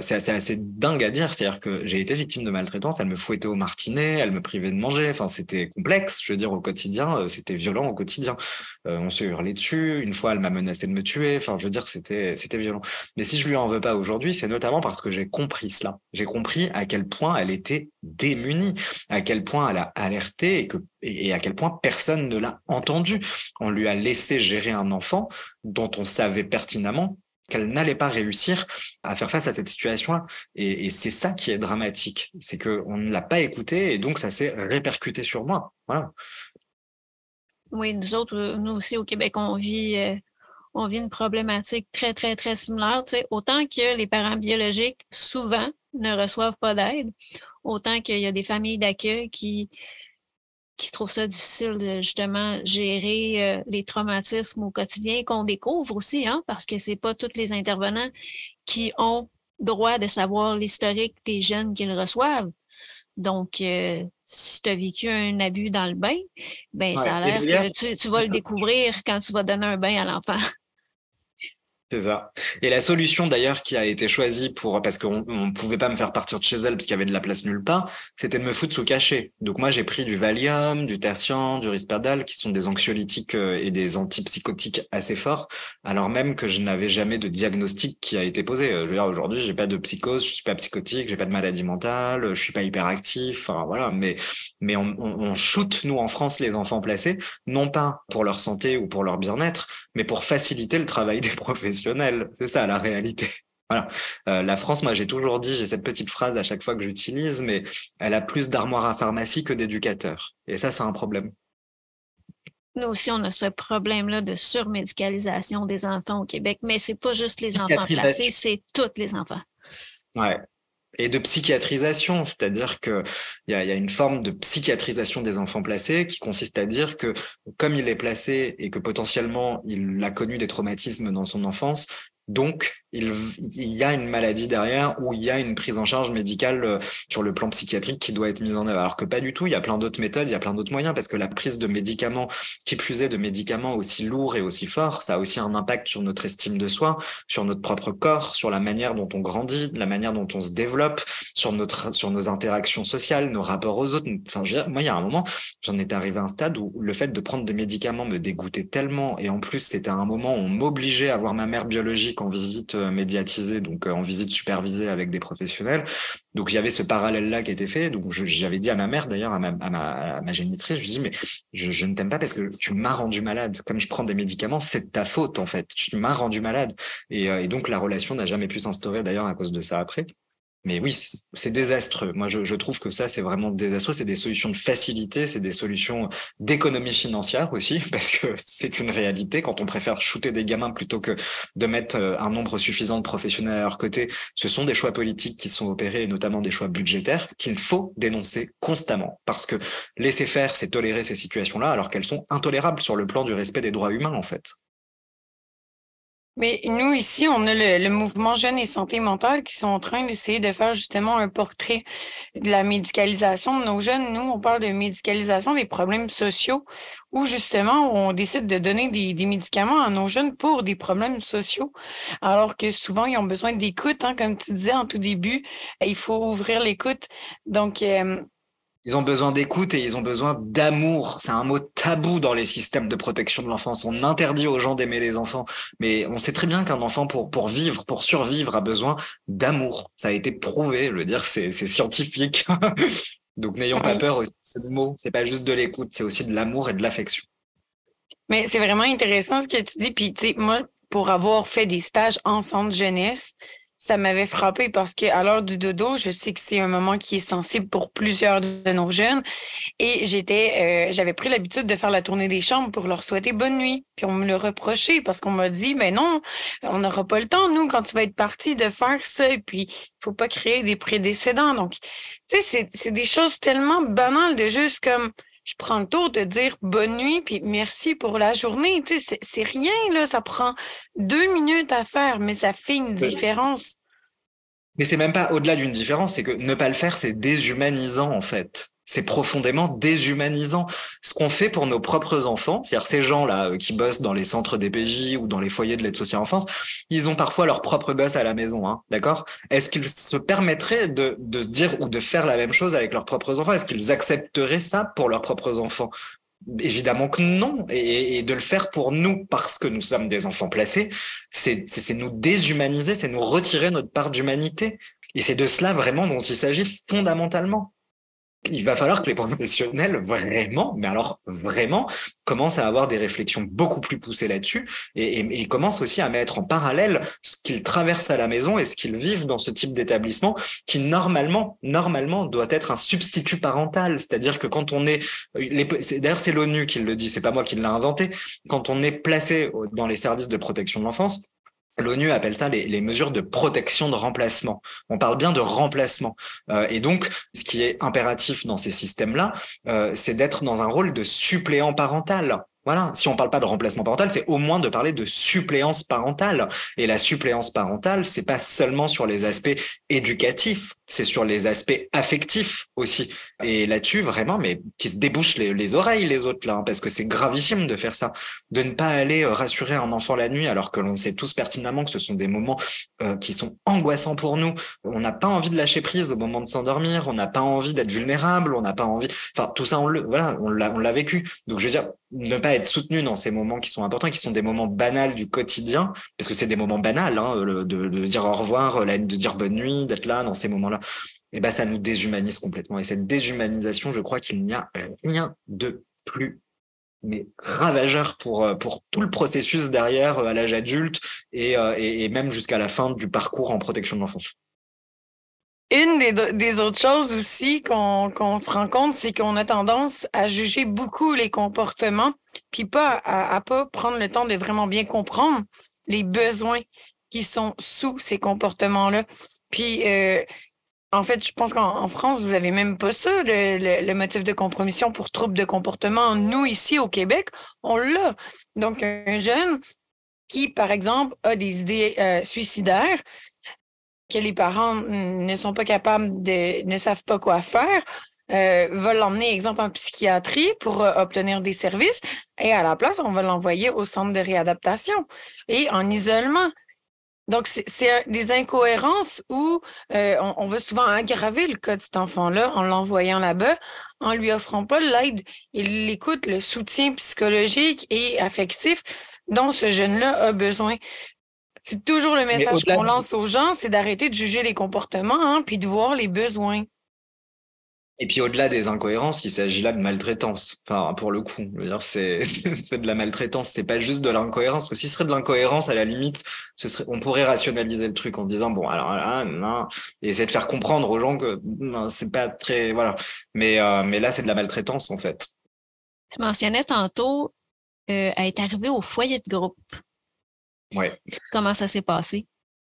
c'est assez dingue à dire. C'est-à-dire que j'ai été victime de maltraitance. Elle me fouettait au martinet, elle me privait de manger. Enfin, c'était complexe. Je veux dire, au quotidien, c'était violent au quotidien. On se hurlait dessus. Une fois, elle m'a menacé de me tuer. Enfin, je veux dire, c'était violent. Mais si je lui en veux pas aujourd'hui, c'est notamment parce que j'ai compris cela. J'ai compris à quel point elle était démunie, à quel point elle a alerté et à quel point personne ne l'a entendu. On lui a laissé gérer un enfant dont on savait pertinemment qu'elle n'allait pas réussir à faire face à cette situation-là. Et c'est ça qui est dramatique, c'est qu'on ne l'a pas écouté et donc ça s'est répercuté sur moi. Voilà. Oui, nous autres, nous aussi au Québec, on vit une problématique très similaire. Tu sais, autant que les parents biologiques, souvent, ne reçoivent pas d'aide, autant qu'il y a des familles d'accueil qui trouvent ça difficile de justement gérer les traumatismes au quotidien qu'on découvre aussi, hein, parce que c'est pas tous les intervenants qui ont droit de savoir l'historique des jeunes qu'ils reçoivent. Donc, si tu as vécu un abus dans le bain, ben ça Ouais. a Et l'air d'ailleurs, que tu vas le découvrir quand tu vas donner un bain à l'enfant. c'est ça. Et la solution d'ailleurs qui a été choisie parce qu'on ne pouvait pas me faire partir de chez elle parce qu'il y avait de la place nulle part, c'était de me foutre sous cachet. Donc moi j'ai pris du Valium, du Tertian, du Risperdal, qui sont des anxiolytiques et des antipsychotiques assez forts, alors même que je n'avais jamais de diagnostic qui a été posé. Je veux dire, aujourd'hui j'ai pas de psychose, je suis pas psychotique, j'ai pas de maladie mentale, je suis pas hyperactif, enfin voilà. Mais on shoot nous en France les enfants placés, non pas pour leur santé ou pour leur bien-être, mais pour faciliter le travail des professionnels. C'est ça la réalité. Voilà. La France, moi, j'ai toujours dit, j'ai cette petite phrase à chaque fois que j'utilise, mais elle a plus d'armoires à pharmacie que d'éducateurs. Et ça, c'est un problème. Nous aussi, on a ce problème-là de surmédicalisation des enfants au Québec, mais c'est pas juste les enfants placés, Psychiatrisation. c'est tous les enfants. Ouais. Et de psychiatrisation, c'est-à-dire que il y a une forme de psychiatrisation des enfants placés qui consiste à dire que comme il est placé et que potentiellement il a connu des traumatismes dans son enfance, donc il y a une maladie derrière ou il y a une prise en charge médicale sur le plan psychiatrique qui doit être mise en œuvre. Alors que pas du tout, il y a plein d'autres méthodes, il y a plein d'autres moyens parce que la prise de médicaments, qui plus est de médicaments aussi lourds et aussi forts, ça a aussi un impact sur notre estime de soi, sur notre propre corps, sur la manière dont on grandit, la manière dont on se développe, sur nos interactions sociales, nos rapports aux autres. Enfin, je veux dire, moi, il y a un moment, j'en étais arrivé à un stade où le fait de prendre des médicaments me dégoûtait tellement. Et en plus, c'était à un moment où on m'obligeait à voir ma mère biologique en visite médiatisée, donc en visite supervisée avec des professionnels. Donc, il y avait ce parallèle-là qui était fait. Donc, j'avais dit à ma mère, d'ailleurs, à ma génitrice, je lui dis, mais je ne t'aime pas parce que tu m'as rendu malade. Comme je prends des médicaments, c'est de ta faute, en fait. Tu m'as rendu malade. Et donc, la relation n'a jamais pu s'instaurer, d'ailleurs, à cause de ça après. Mais oui, c'est désastreux. Moi, je trouve que ça, c'est vraiment désastreux. C'est des solutions de facilité, c'est des solutions d'économie financière aussi, parce que c'est une réalité. Quand on préfère shooter des gamins plutôt que de mettre un nombre suffisant de professionnels à leur côté, ce sont des choix politiques qui sont opérés, et notamment des choix budgétaires, qu'il faut dénoncer constamment. Parce que laisser faire, c'est tolérer ces situations-là, alors qu'elles sont intolérables sur le plan du respect des droits humains, en fait. Mais nous, ici, on a le mouvement Jeunes et Santé mentale qui sont en train d'essayer de faire justement un portrait de la médicalisation de nos jeunes. Nous, on parle de médicalisation des problèmes sociaux où justement on décide de donner des médicaments à nos jeunes pour des problèmes sociaux, alors que souvent ils ont besoin d'écoute, hein, comme tu disais en tout début, il faut ouvrir l'écoute. Donc, Ils ont besoin d'écoute et ils ont besoin d'amour. C'est un mot tabou dans les systèmes de protection de l'enfance. On interdit aux gens d'aimer les enfants. Mais on sait très bien qu'un enfant, pour vivre, pour survivre, a besoin d'amour. Ça a été prouvé. Je veux dire, c'est scientifique. Donc n'ayons pas oui. peur aussi de ce mot. C'est pas juste de l'écoute, c'est aussi de l'amour et de l'affection. Mais c'est vraiment intéressant ce que tu dis. Puis, tu sais, moi, pour avoir fait des stages en centre jeunesse, ça m'avait frappé parce qu'à l'heure du dodo, je sais que c'est un moment qui est sensible pour plusieurs de nos jeunes. Et j'avais pris l'habitude de faire la tournée des chambres pour leur souhaiter bonne nuit. Puis on me le reprochait parce qu'on m'a dit, mais non, on n'aura pas le temps, nous, quand tu vas être parti, de faire ça. Et puis, il faut pas créer des prédécédents. Donc, tu sais, c'est des choses tellement banales de juste comme, je prends le tour de dire bonne nuit, puis merci pour la journée. Tu sais, c'est rien, là. Ça prend 2 minutes à faire, mais ça fait une différence. Mais c'est même pas au-delà d'une différence, c'est que ne pas le faire, c'est déshumanisant en fait. C'est profondément déshumanisant. Ce qu'on fait pour nos propres enfants, c'est-à-dire ces gens-là qui bossent dans les centres DPJ ou dans les foyers de l'aide sociale à l'enfance, ils ont parfois leurs propres gosses à la maison, hein, d'accord? Est-ce qu'ils se permettraient de dire ou de faire la même chose avec leurs propres enfants? Est-ce qu'ils accepteraient ça pour leurs propres enfants? Évidemment que non. Et de le faire pour nous parce que nous sommes des enfants placés, c'est nous déshumaniser, c'est nous retirer notre part d'humanité. Et c'est de cela vraiment dont il s'agit fondamentalement. Il va falloir que les professionnels vraiment, mais alors vraiment, commencent à avoir des réflexions beaucoup plus poussées là-dessus et commencent aussi à mettre en parallèle ce qu'ils traversent à la maison et ce qu'ils vivent dans ce type d'établissement qui normalement doit être un substitut parental. C'est-à-dire que quand on est, d'ailleurs c'est l'ONU qui le dit, c'est pas moi qui l'ai inventé, quand on est placé dans les services de protection de l'enfance, l'ONU appelle ça les mesures de protection de remplacement. On parle bien de remplacement. Et donc, ce qui est impératif dans ces systèmes-là, c'est d'être dans un rôle de suppléant parental. Voilà, si on ne parle pas de remplacement parental, c'est au moins de parler de suppléance parentale. Et la suppléance parentale, c'est pas seulement sur les aspects éducatifs, c'est sur les aspects affectifs aussi. Et là-dessus, vraiment, mais qui se débouchent les oreilles, les autres, là, hein, parce que c'est gravissime de faire ça. De ne pas aller rassurer un enfant la nuit, alors que l'on sait tous pertinemment que ce sont des moments qui sont angoissants pour nous. On n'a pas envie de lâcher prise au moment de s'endormir, on n'a pas envie d'être vulnérable, on n'a pas envie... Enfin, tout ça, on l'a vécu. Donc, je veux dire, ne pas être soutenu dans ces moments qui sont importants, qui sont des moments banals du quotidien, parce que c'est des moments banals, hein, de dire au revoir, de dire bonne nuit, d'être là dans ces moments-là. Et ben, ça nous déshumanise complètement. Et cette déshumanisation, je crois qu'il n'y a rien de plus mais ravageur pour tout le processus derrière à l'âge adulte et même jusqu'à la fin du parcours en protection de l'enfance. Une des autres choses aussi qu'on se rend compte, c'est qu'on a tendance à juger beaucoup les comportements, puis pas à pas prendre le temps de vraiment bien comprendre les besoins qui sont sous ces comportements-là. Puis, en fait, je pense qu'en France, vous avez même pas ça, le motif de compromission pour trouble de comportement. Nous, ici, au Québec, on l'a. Donc, un jeune qui, par exemple, a des idées suicidaires, que les parents ne sont pas capables ne savent pas quoi faire, va l'emmener, exemple, en psychiatrie pour obtenir des services, et à la place, on va l'envoyer au centre de réadaptation et en isolement. Donc, c'est des incohérences où on va souvent aggraver le cas de cet enfant-là en l'envoyant là-bas, en lui offrant pas l'aide et l'écoute, le soutien psychologique et affectif dont ce jeune-là a besoin. C'est toujours le Mais message au-delà qu'on lance aux gens, c'est d'arrêter de juger les comportements, hein, puis de voir les besoins. Et puis au-delà des incohérences, il s'agit là de maltraitance. Enfin, pour le coup, je veux dire, c'est de la maltraitance. C'est pas juste de l'incohérence. Si ce serait de l'incohérence, à la limite, on pourrait rationaliser le truc en disant bon, alors là, non, et essayer de faire comprendre aux gens que non, c'est pas très, voilà. Mais là, c'est de la maltraitance en fait. Tu mentionnais tantôt être arrivé au foyer de groupe. Ouais. Comment ça s'est passé?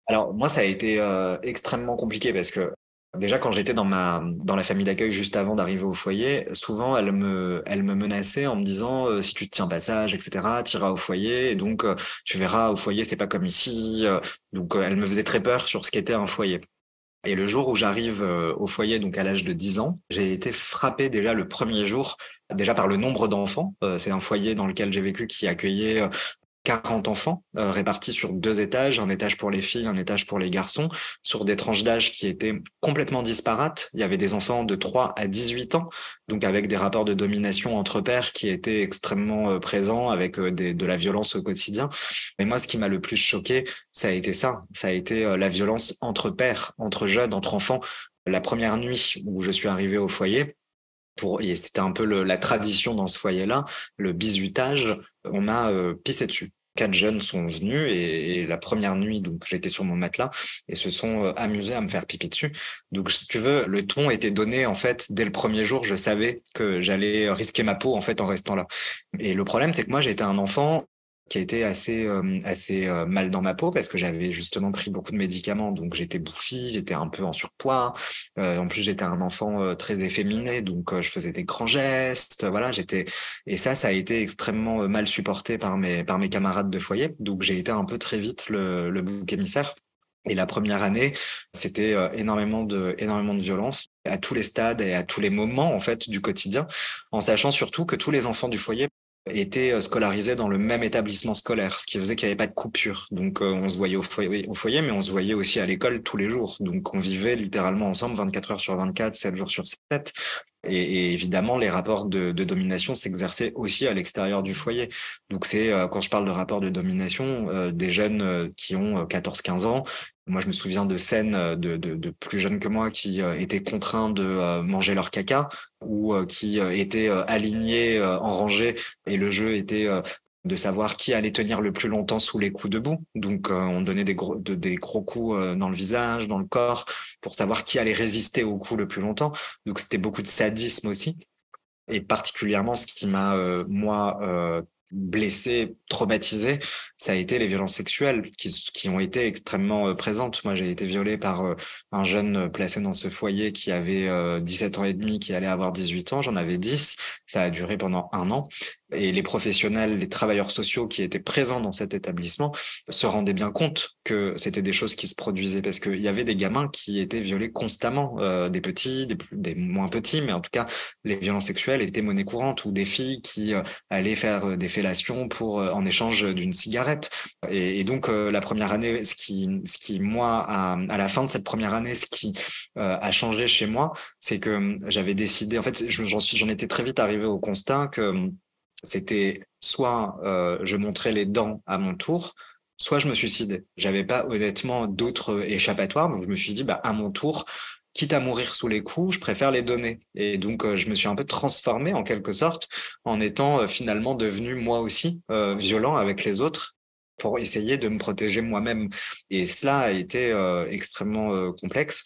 Alors moi, ça a été extrêmement compliqué parce que déjà quand j'étais dans la famille d'accueil juste avant d'arriver au foyer, souvent elle me menaçait en me disant si tu te tiens pas sage, etc., tu iras au foyer et donc tu verras au foyer c'est pas comme ici. Donc elle me faisait très peur sur ce qu'était un foyer. Et le jour où j'arrive au foyer, donc à l'âge de 10 ans, j'ai été frappé déjà le premier jour, déjà par le nombre d'enfants. C'est un foyer dans lequel j'ai vécu qui accueillait 40 enfants répartis sur 2 étages, un étage pour les filles, un étage pour les garçons, sur des tranches d'âge qui étaient complètement disparates. Il y avait des enfants de 3 à 18 ans, donc avec des rapports de domination entre pairs qui étaient extrêmement présents, avec de la violence au quotidien. Mais moi, ce qui m'a le plus choqué, ça a été ça. Ça a été la violence entre pairs, entre jeunes, entre enfants. La première nuit où je suis arrivé au foyer, et c'était un peu la tradition dans ce foyer-là, le bizutage, on m'a pissé dessus. 4 jeunes sont venus et la première nuit, donc j'étais sur mon matelas et se sont amusés à me faire pipi dessus. Donc si tu veux, le ton était donné en fait dès le premier jour. Je savais que j'allais risquer ma peau en fait en restant là. Et le problème, c'est que moi j'étais un enfant qui a été assez mal dans ma peau parce que j'avais justement pris beaucoup de médicaments, donc j'étais bouffi, j'étais un peu en surpoids. En plus, j'étais un enfant très efféminé, donc je faisais des grands gestes. Voilà, et ça a été extrêmement mal supporté par mes camarades de foyer. Donc j'ai été un peu très vite le bouc émissaire. Et la première année, c'était énormément de violence à tous les stades et à tous les moments en fait du quotidien, en sachant surtout que tous les enfants du foyer étaient scolarisés dans le même établissement scolaire, ce qui faisait qu'il n'y avait pas de coupure. Donc, on se voyait au foyer, mais on se voyait aussi à l'école tous les jours. Donc, on vivait littéralement ensemble 24 heures sur 24, 7 jours sur 7. Et évidemment, les rapports de domination s'exerçaient aussi à l'extérieur du foyer. Donc, c'est, quand je parle de rapports de domination, des jeunes qui ont 14-15 ans. Moi, je me souviens de scènes de plus jeunes que moi qui étaient contraints de manger leur caca ou qui étaient alignés en rangée et le jeu était de savoir qui allait tenir le plus longtemps sous les coups debout. Donc, on donnait des gros coups dans le visage, dans le corps, pour savoir qui allait résister au coup le plus longtemps. Donc, c'était beaucoup de sadisme aussi. Et particulièrement, ce qui m'a, moi, blessé, traumatisé, ça a été les violences sexuelles qui ont été extrêmement présentes. Moi, j'ai été violé par un jeune placé dans ce foyer qui avait 17 ans et demi, qui allait avoir 18 ans. J'en avais 10. Ça a duré pendant 1 an. Et les professionnels, les travailleurs sociaux qui étaient présents dans cet établissement se rendaient bien compte que c'était des choses qui se produisaient parce qu'il y avait des gamins qui étaient violés constamment, des petits, des moins petits, mais en tout cas, les violences sexuelles étaient monnaie courante ou des filles qui allaient faire des fellations en échange d'une cigarette. Et donc, la première année, ce qui moi, à la fin de cette première année, ce qui a changé chez moi, c'est que j'avais décidé, en fait, j'en étais très vite arrivé au constat que c'était soit je montrais les dents à mon tour, soit je me suicidais. J'avais pas honnêtement d'autres échappatoires, donc je me suis dit bah à mon tour, quitte à mourir sous les coups, je préfère les donner. Et donc, je me suis un peu transformé en quelque sorte en étant finalement devenu moi aussi violent avec les autres pour essayer de me protéger moi-même. Et cela a été extrêmement complexe.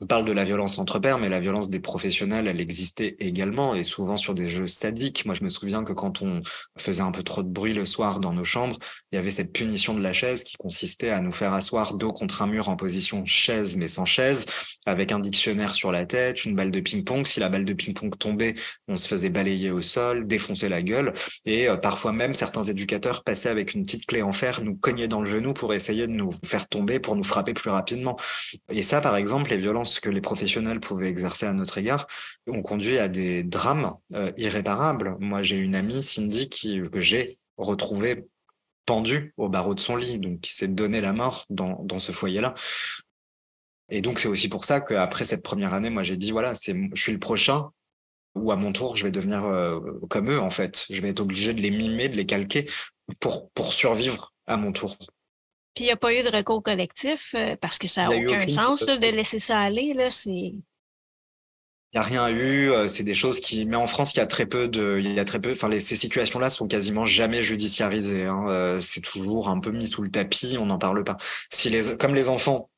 On parle de la violence entre pairs, mais la violence des professionnels, elle existait également et souvent sur des jeux sadiques. Moi, je me souviens que quand on faisait un peu trop de bruit le soir dans nos chambres, il y avait cette punition de la chaise qui consistait à nous faire asseoir dos contre un mur en position chaise, mais sans chaise, avec un dictionnaire sur la tête, une balle de ping-pong. Si la balle de ping-pong tombait, on se faisait balayer au sol, défoncer la gueule. Et parfois même, certains éducateurs passaient avec une petite clé en fer, nous cognaient dans le genou pour essayer de nous faire tomber, pour nous frapper plus rapidement. Et ça, par exemple, les violences que les professionnels pouvaient exercer à notre égard ont conduit à des drames irréparables. Moi, j'ai une amie, Cindy, que j'ai retrouvée pendue au barreau de son lit, donc qui s'est donné la mort dans ce foyer-là. Et donc, c'est aussi pour ça qu'après cette première année, moi, j'ai dit, voilà, je suis le prochain, ou à mon tour, je vais devenir comme eux, en fait. Je vais être obligé de les mimer, de les calquer pour survivre à mon tour. Puis il n'y a pas eu de recours collectif parce que ça Il n'a y a eu aucun aucune... sens là, de laisser ça aller. Là, c'est... Il n'y a rien eu, c'est des choses qui. Mais en France, il y a très peu de. Il y a très peu. Enfin, ces situations-là sont quasiment jamais judiciarisées. Hein. C'est toujours un peu mis sous le tapis, on n'en parle pas. Comme les enfants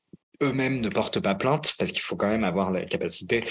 eux-mêmes ne portent pas plainte, parce qu'il faut quand même avoir la capacité.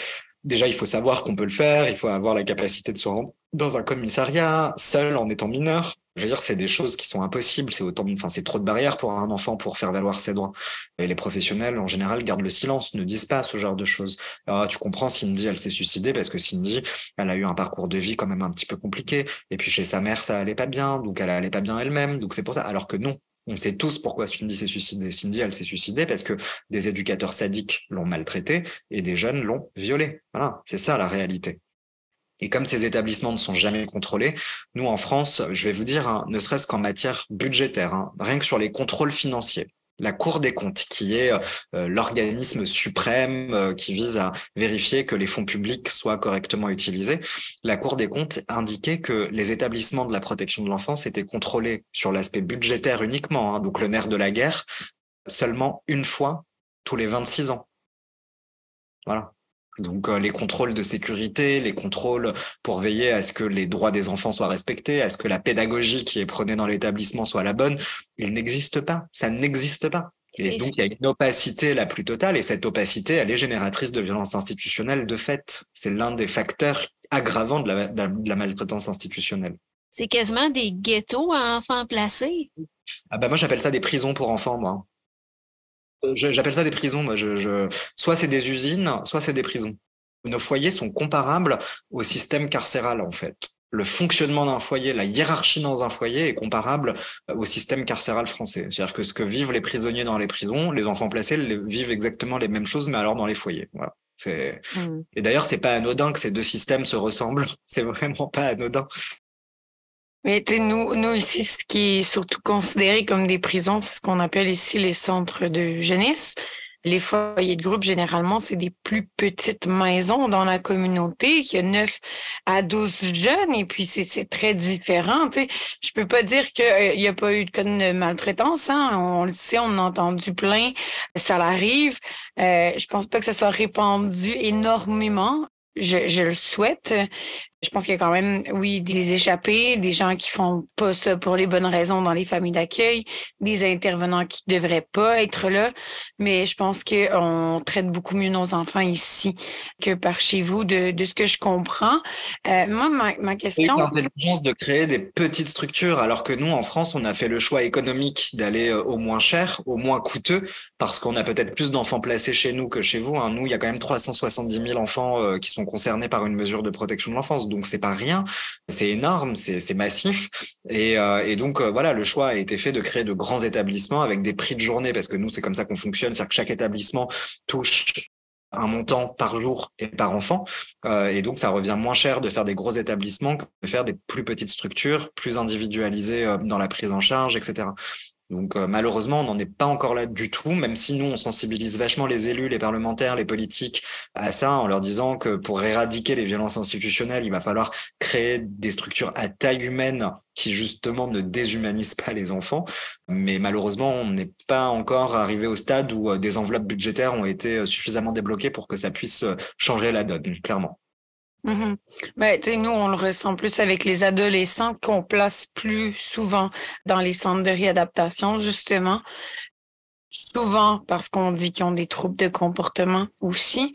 Déjà, il faut savoir qu'on peut le faire, il faut avoir la capacité de se rendre dans un commissariat, seul en étant mineur. Je veux dire, c'est des choses qui sont impossibles. C'est trop de barrières pour un enfant pour faire valoir ses droits. Et les professionnels, en général, gardent le silence, ne disent pas ce genre de choses. Alors, tu comprends, Cindy, elle s'est suicidée parce que Cindy, elle a eu un parcours de vie quand même un petit peu compliqué. Et puis, chez sa mère, ça allait pas bien. Donc, elle allait pas bien elle-même. Donc, c'est pour ça. Alors que non. On sait tous pourquoi Cindy s'est suicidée. Cindy, elle s'est suicidée parce que des éducateurs sadiques l'ont maltraitée et des jeunes l'ont violée. Voilà, c'est ça la réalité. Et comme ces établissements ne sont jamais contrôlés, nous en France, je vais vous dire, hein, ne serait-ce qu'en matière budgétaire, hein, rien que sur les contrôles financiers, la Cour des comptes, qui est l'organisme suprême qui vise à vérifier que les fonds publics soient correctement utilisés, la Cour des comptes indiquait que les établissements de la protection de l'enfance étaient contrôlés sur l'aspect budgétaire uniquement, hein, donc le nerf de la guerre, seulement une fois tous les 26 ans. Voilà. Donc les contrôles de sécurité, les contrôles pour veiller à ce que les droits des enfants soient respectés, à ce que la pédagogie qui est prônée dans l'établissement soit la bonne, ils n'existent pas, ça n'existe pas. Et donc il y a une opacité la plus totale et cette opacité, elle est génératrice de violence institutionnelle de fait. C'est l'un des facteurs aggravants de la maltraitance institutionnelle. C'est quasiment des ghettos à enfants placés. Ah bah moi j'appelle ça des prisons pour enfants, moi. J'appelle ça des prisons. Moi, soit c'est des usines, soit c'est des prisons. Nos foyers sont comparables au système carcéral, en fait. Le fonctionnement d'un foyer, la hiérarchie dans un foyer est comparable au système carcéral français. C'est-à-dire que ce que vivent les prisonniers dans les prisons, les enfants placés vivent exactement les mêmes choses, mais alors dans les foyers. Voilà. Et d'ailleurs, c'est pas anodin que ces deux systèmes se ressemblent. C'est vraiment pas anodin. Mais nous ici, ce qui est surtout considéré comme des prisons, c'est ce qu'on appelle ici les centres de jeunesse. Les foyers de groupe, généralement, c'est des plus petites maisons dans la communauté, qui a 9 à 12 jeunes, et puis c'est très différent. Tu sais. Je peux pas dire qu'il n'y a pas eu de cas de maltraitance, hein. On le sait, on en a entendu plein, ça l'arrive. Je pense pas que ça soit répandu énormément. Je le souhaite. Je pense qu'il y a quand même, oui, des échappés, des gens qui font pas ça pour les bonnes raisons dans les familles d'accueil, des intervenants qui devraient pas être là. Mais je pense qu'on traite beaucoup mieux nos enfants ici que par chez vous, de ce que je comprends. Moi, ma question... C'est l'intelligence de créer des petites structures, alors que nous, en France, on a fait le choix économique d'aller au moins cher, au moins coûteux, parce qu'on a peut-être plus d'enfants placés chez nous que chez vous. Hein. Nous, il y a quand même 370 000 enfants qui sont concernés par une mesure de protection de l'enfance. Donc, c'est pas rien, c'est énorme, c'est massif. Et donc, voilà, le choix a été fait de créer de grands établissements avec des prix de journée, parce que nous, c'est comme ça qu'on fonctionne, c'est-à-dire que chaque établissement touche un montant par jour et par enfant. Et donc, ça revient moins cher de faire des gros établissements que de faire des plus petites structures, plus individualisées dans la prise en charge, etc. Donc malheureusement, on n'en est pas encore là du tout, même si nous, on sensibilise vachement les élus, les parlementaires, les politiques à ça, en leur disant que pour éradiquer les violences institutionnelles, il va falloir créer des structures à taille humaine qui justement ne déshumanisent pas les enfants. Mais malheureusement, on n'est pas encore arrivé au stade où des enveloppes budgétaires ont été suffisamment débloquées pour que ça puisse changer la donne, clairement. Mhm. Ben, tu sais, nous, on le ressent plus avec les adolescents qu'on place plus souvent dans les centres de réadaptation, justement. Souvent parce qu'on dit qu'ils ont des troubles de comportement aussi.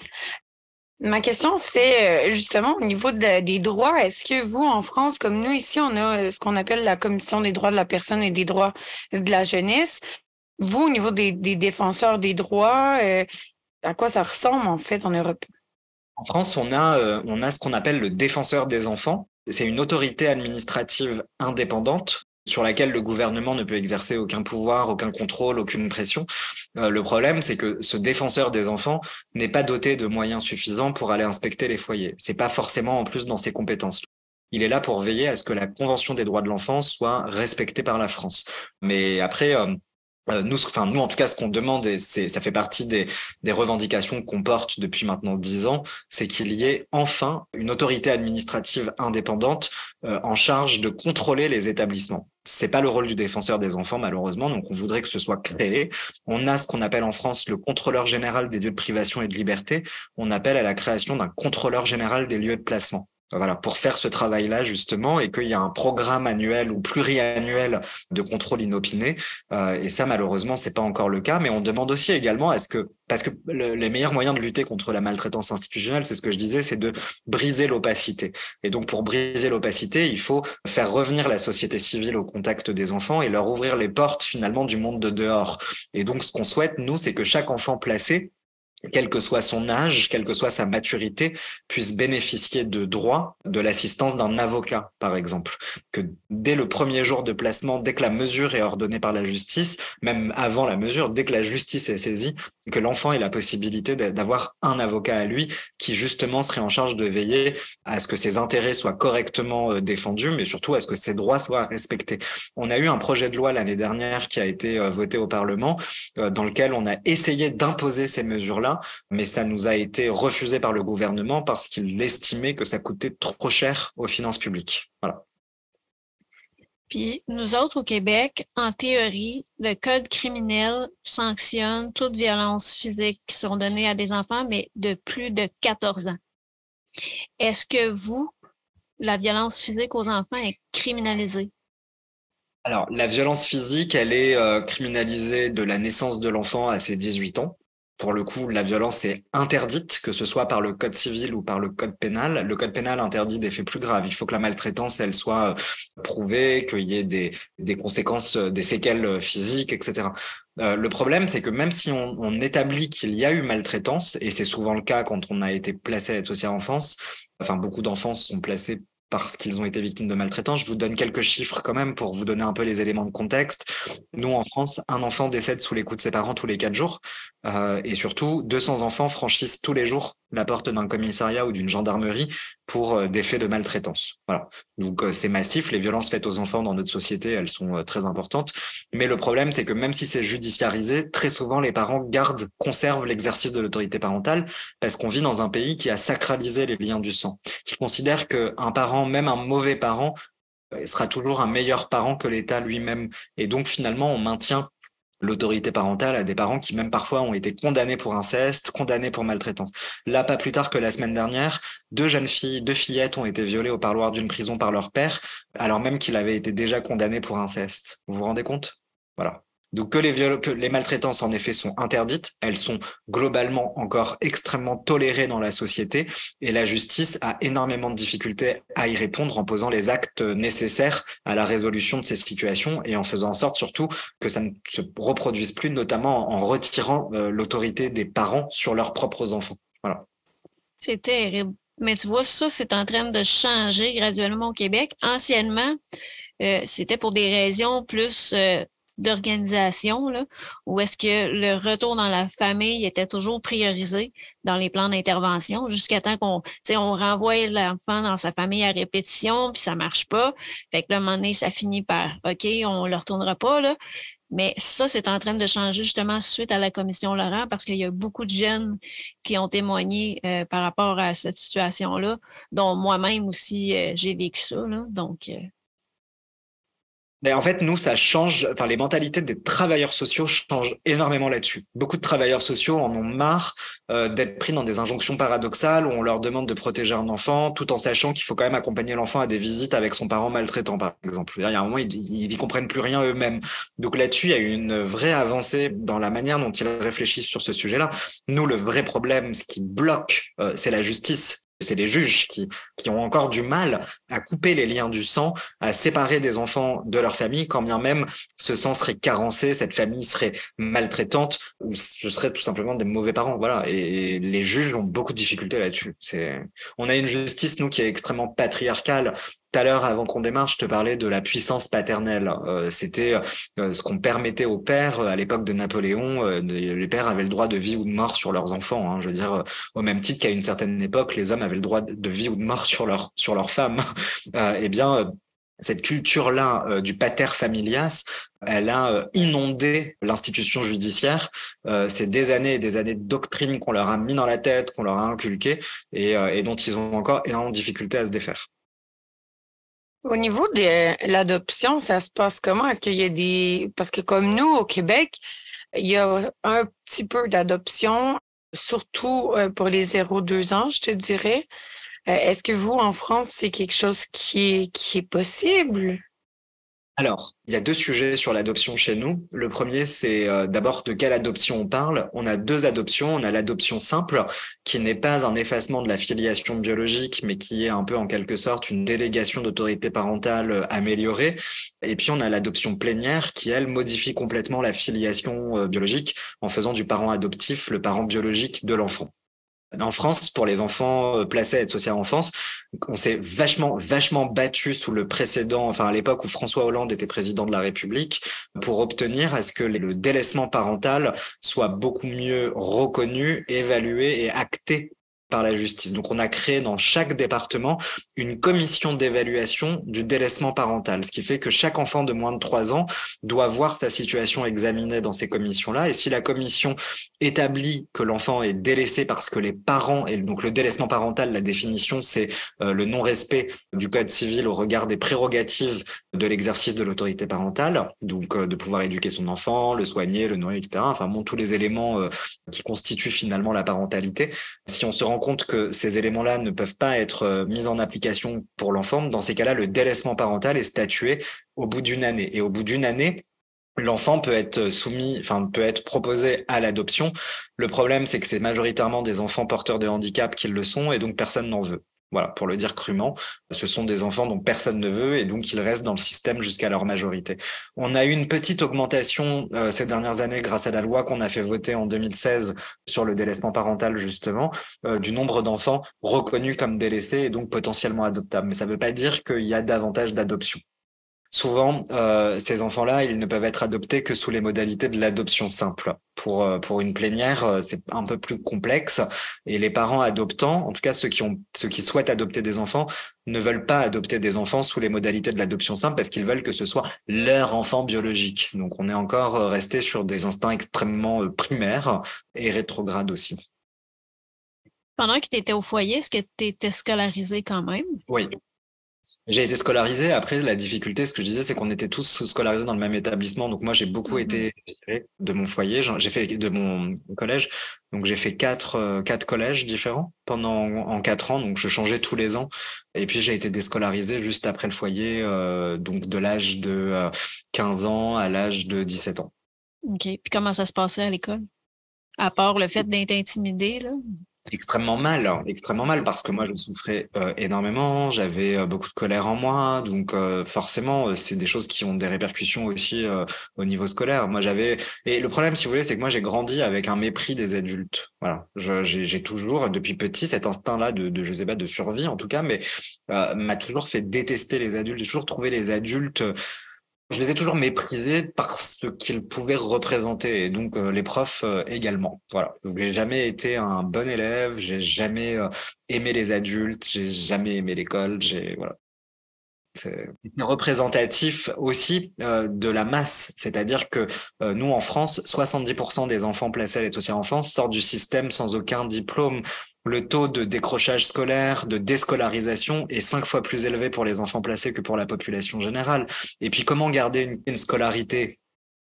Ma question, c'était justement au niveau des droits. Est-ce que vous, en France, comme nous ici, on a ce qu'on appelle la Commission des droits de la personne et des droits de la jeunesse. Vous, au niveau des défenseurs des droits, à quoi ça ressemble en fait en Europe? En France, on a ce qu'on appelle le défenseur des enfants. C'est une autorité administrative indépendante sur laquelle le gouvernement ne peut exercer aucun pouvoir, aucun contrôle, aucune pression. Le problème, c'est que ce défenseur des enfants n'est pas doté de moyens suffisants pour aller inspecter les foyers. C'est pas forcément en plus dans ses compétences. Il est là pour veiller à ce que la Convention des droits de l'enfant soit respectée par la France. Mais après, nous, en tout cas, ce qu'on demande, et ça fait partie des revendications qu'on porte depuis maintenant 10 ans, c'est qu'il y ait enfin une autorité administrative indépendante en charge de contrôler les établissements. C'est pas le rôle du défenseur des enfants, malheureusement, donc on voudrait que ce soit créé. On a ce qu'on appelle en France le contrôleur général des lieux de privation et de liberté. On appelle à la création d'un contrôleur général des lieux de placement. Voilà, pour faire ce travail-là, justement, et qu'il y a un programme annuel ou pluriannuel de contrôle inopiné. Et ça, malheureusement, c'est pas encore le cas. Mais on demande aussi également parce que les meilleurs moyens de lutter contre la maltraitance institutionnelle, c'est ce que je disais, c'est de briser l'opacité. Et donc, pour briser l'opacité, il faut faire revenir la société civile au contact des enfants et leur ouvrir les portes, finalement, du monde de dehors. Et donc, ce qu'on souhaite, nous, c'est que chaque enfant placé, quel que soit son âge, quelle que soit sa maturité, puisse bénéficier de droits, de l'assistance d'un avocat, par exemple. Que dès le premier jour de placement, dès que la mesure est ordonnée par la justice, même avant la mesure, dès que la justice est saisie, que l'enfant ait la possibilité d'avoir un avocat à lui qui justement serait en charge de veiller à ce que ses intérêts soient correctement défendus, mais surtout à ce que ses droits soient respectés. On a eu un projet de loi l'année dernière qui a été voté au Parlement, dans lequel on a essayé d'imposer ces mesures-là, mais ça nous a été refusé par le gouvernement parce qu'il estimait que ça coûtait trop cher aux finances publiques. Voilà. Puis nous autres au Québec, en théorie, le code criminel sanctionne toute violence physique qui sont données à des enfants, mais de plus de 14 ans. Est-ce que vous, la violence physique aux enfants est criminalisée? Alors, la violence physique, elle est criminalisée de la naissance de l'enfant à ses 18 ans. Pour le coup, la violence est interdite, que ce soit par le code civil ou par le code pénal. Le code pénal interdit des faits plus graves. Il faut que la maltraitance, elle soit prouvée, qu'il y ait des conséquences, des séquelles physiques, etc. Le problème, c'est que même si on établit qu'il y a eu maltraitance, et c'est souvent le cas quand on a été placé à l'aide sociale à l'enfance, enfin, beaucoup d'enfants sont placés parce qu'ils ont été victimes de maltraitance. Je vous donne quelques chiffres quand même pour vous donner un peu les éléments de contexte. Nous, en France, un enfant décède sous les coups de ses parents tous les 4 jours. Et surtout, 200 enfants franchissent tous les jours la porte d'un commissariat ou d'une gendarmerie pour des faits de maltraitance. Voilà. Donc, c'est massif. Les violences faites aux enfants dans notre société, elles sont très importantes. Mais le problème, c'est que même si c'est judiciarisé, très souvent, les parents conservent l'exercice de l'autorité parentale parce qu'on vit dans un pays qui a sacralisé les liens du sang, qui considère qu'un parent, même un mauvais parent, sera toujours un meilleur parent que l'État lui-même. Et donc, finalement, on maintient l'autorité parentale à des parents qui même parfois ont été condamnés pour inceste, condamnés pour maltraitance. Là, pas plus tard que la semaine dernière, 2 jeunes filles, 2 fillettes ont été violées au parloir d'une prison par leur père, alors même qu'il avait été déjà condamné pour inceste. Vous vous rendez compte? Voilà. Donc que les maltraitances en effet sont interdites, elles sont globalement encore extrêmement tolérées dans la société et la justice a énormément de difficultés à y répondre en posant les actes nécessaires à la résolution de ces situations et en faisant en sorte surtout que ça ne se reproduise plus, notamment en retirant l'autorité des parents sur leurs propres enfants. Voilà. C'est terrible. Mais tu vois, ça, c'est en train de changer graduellement au Québec. Anciennement, c'était pour des raisons plus d'organisation, là, où est-ce que le retour dans la famille était toujours priorisé dans les plans d'intervention jusqu'à temps on renvoie l'enfant dans sa famille à répétition, puis ça marche pas. Fait que là, à un moment donné, ça finit par OK, on le retournera pas, là. Mais ça, c'est en train de changer justement suite à la commission Laurent parce qu'il y a beaucoup de jeunes qui ont témoigné par rapport à cette situation-là, dont moi-même aussi, j'ai vécu ça. Là. Donc, Mais en fait, nous, ça change, enfin, les mentalités des travailleurs sociaux changent énormément là-dessus. Beaucoup de travailleurs sociaux en ont marre d'être pris dans des injonctions paradoxales où on leur demande de protéger un enfant tout en sachant qu'il faut quand même accompagner l'enfant à des visites avec son parent maltraitant, par exemple. Il y a un moment, ils y comprennent plus rien eux-mêmes. Donc là-dessus, il y a eu une vraie avancée dans la manière dont ils réfléchissent sur ce sujet-là. Nous, le vrai problème, ce qui bloque, c'est la justice. C'est les juges qui ont encore du mal à couper les liens du sang, à séparer des enfants de leur famille, quand bien même ce sang serait carencé, cette famille serait maltraitante ou ce serait tout simplement des mauvais parents. Voilà. Et les juges ont beaucoup de difficultés là-dessus. On a une justice, nous, qui est extrêmement patriarcale. Tout à l'heure, avant qu'on démarre, je te parlais de la puissance paternelle. C'était ce qu'on permettait aux pères à l'époque de Napoléon. Les pères avaient le droit de vie ou de mort sur leurs enfants. Hein. Je veux dire, au même titre qu'à une certaine époque, les hommes avaient le droit de vie ou de mort sur leurs femmes. Eh bien, cette culture-là du pater familias, elle a inondé l'institution judiciaire. C'est des années et des années de doctrine qu'on leur a mis dans la tête, qu'on leur a inculqué et dont ils ont encore énormément de difficultés à se défaire. Au niveau de l'adoption, ça se passe comment? Est-ce qu'il y a des... Parce que comme nous, au Québec, il y a un petit peu d'adoption, surtout pour les 0-2 ans, je te dirais. Est-ce que vous, en France, c'est quelque chose qui est possible? Alors, il y a deux sujets sur l'adoption chez nous. Le premier, c'est d'abord de quelle adoption on parle. On a deux adoptions. On a l'adoption simple, qui n'est pas un effacement de la filiation biologique, mais qui est un peu en quelque sorte une délégation d'autorité parentale améliorée. Et puis, on a l'adoption plénière, qui, elle, modifie complètement la filiation biologique en faisant du parent adoptif le parent biologique de l'enfant. En France, pour les enfants placés à aide sociale enfance, on s'est vachement battu sous le précédent, enfin à l'époque où François Hollande était président de la République, pour obtenir à ce que le délaissement parental soit beaucoup mieux reconnu, évalué et acté par la justice. Donc, on a créé dans chaque département une commission d'évaluation du délaissement parental, ce qui fait que chaque enfant de moins de 3 ans doit voir sa situation examinée dans ces commissions-là. Et si la commission établit que l'enfant est délaissé parce que les parents, et donc le délaissement parental, la définition, c'est le non-respect du Code civil au regard des prérogatives de l'exercice de l'autorité parentale, donc de pouvoir éduquer son enfant, le soigner, le nourrir, etc. Enfin bon, tous les éléments qui constituent finalement la parentalité. Si on se rend compte que ces éléments-là ne peuvent pas être mis en application pour l'enfant, dans ces cas-là, le délaissement parental est statué au bout d'une année. Et au bout d'une année, l'enfant peut être peut être proposé à l'adoption. Le problème, c'est que c'est majoritairement des enfants porteurs de handicap qui le sont et donc personne n'en veut. Voilà, pour le dire crûment, ce sont des enfants dont personne ne veut et donc ils restent dans le système jusqu'à leur majorité. On a eu une petite augmentation ces dernières années grâce à la loi qu'on a fait voter en 2016 sur le délaissement parental justement, du nombre d'enfants reconnus comme délaissés et donc potentiellement adoptables. Mais ça ne veut pas dire qu'il y a davantage d'adoptions. Souvent, ces enfants-là, ils ne peuvent être adoptés que sous les modalités de l'adoption simple. Pour une plénière, c'est un peu plus complexe. Et les parents adoptants, en tout cas ceux qui souhaitent adopter des enfants, ne veulent pas adopter des enfants sous les modalités de l'adoption simple parce qu'ils veulent que ce soit leur enfant biologique. Donc, on est encore resté sur des instincts extrêmement primaires et rétrogrades aussi. pendant que tu étais au foyer, est-ce que tu étais scolarisé quand même? Oui. J'ai été scolarisé. Après, la difficulté, ce que je disais, c'est qu'on était tous scolarisés dans le même établissement. Donc, moi, j'ai beaucoup été viré de mon foyer. J'ai fait de mon collège. Donc, j'ai fait quatre collèges différents en 4 ans. Donc, je changeais tous les ans. Et puis, j'ai été déscolarisé juste après le foyer, donc de l'âge de 15 ans à l'âge de 17 ans. OK. Puis comment ça se passait à l'école? À part le fait d'être intimidé, là? Extrêmement mal, hein, extrêmement mal, parce que moi, je souffrais énormément, j'avais beaucoup de colère en moi, donc forcément, c'est des choses qui ont des répercussions aussi au niveau scolaire. Et le problème, si vous voulez, c'est que moi, j'ai grandi avec un mépris des adultes. Voilà, j'ai toujours, depuis petit, cet instinct-là je sais pas, de survie en tout cas, mais m'a toujours fait détester les adultes. J'ai toujours trouvé les adultes. Je les ai toujours méprisés par ce qu'ils pouvaient représenter, et donc les profs également. Voilà. Donc j'ai jamais été un bon élève, j'ai jamais aimé les adultes, j'ai jamais aimé l'école, voilà. C'est représentatif aussi de la masse. C'est-à-dire que nous, en France, 70% des enfants placés à l'aide sociale à l'enfance sortent du système sans aucun diplôme. Le taux de décrochage scolaire, de déscolarisation est 5 fois plus élevé pour les enfants placés que pour la population générale. Et puis, comment garder une scolarité,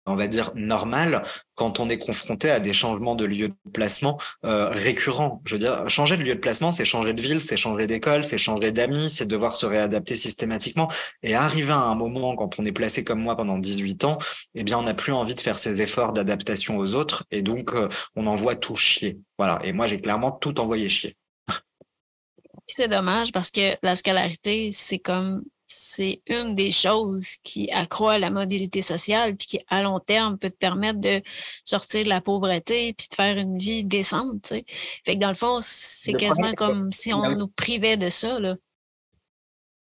on va dire, normale quand on est confronté à des changements de lieu de placement récurrents? Je veux dire, changer de lieu de placement, c'est changer de ville, c'est changer d'école, c'est changer d'amis, c'est devoir se réadapter systématiquement. Et arriver à un moment, quand on est placé comme moi pendant 18 ans, eh bien, on n'a plus envie de faire ces efforts d'adaptation aux autres. Et donc, on envoie tout chier. Voilà. Et moi, j'ai clairement tout envoyé chier. Puis c'est dommage parce que la scolarité, c'est une des choses qui accroît la mobilité sociale puis qui, à long terme, peut te permettre de sortir de la pauvreté puis de faire une vie décente, tu sais. Fait que dans le fond, c'est Le problème, quasiment c'est comme si on nous privait de ça, là.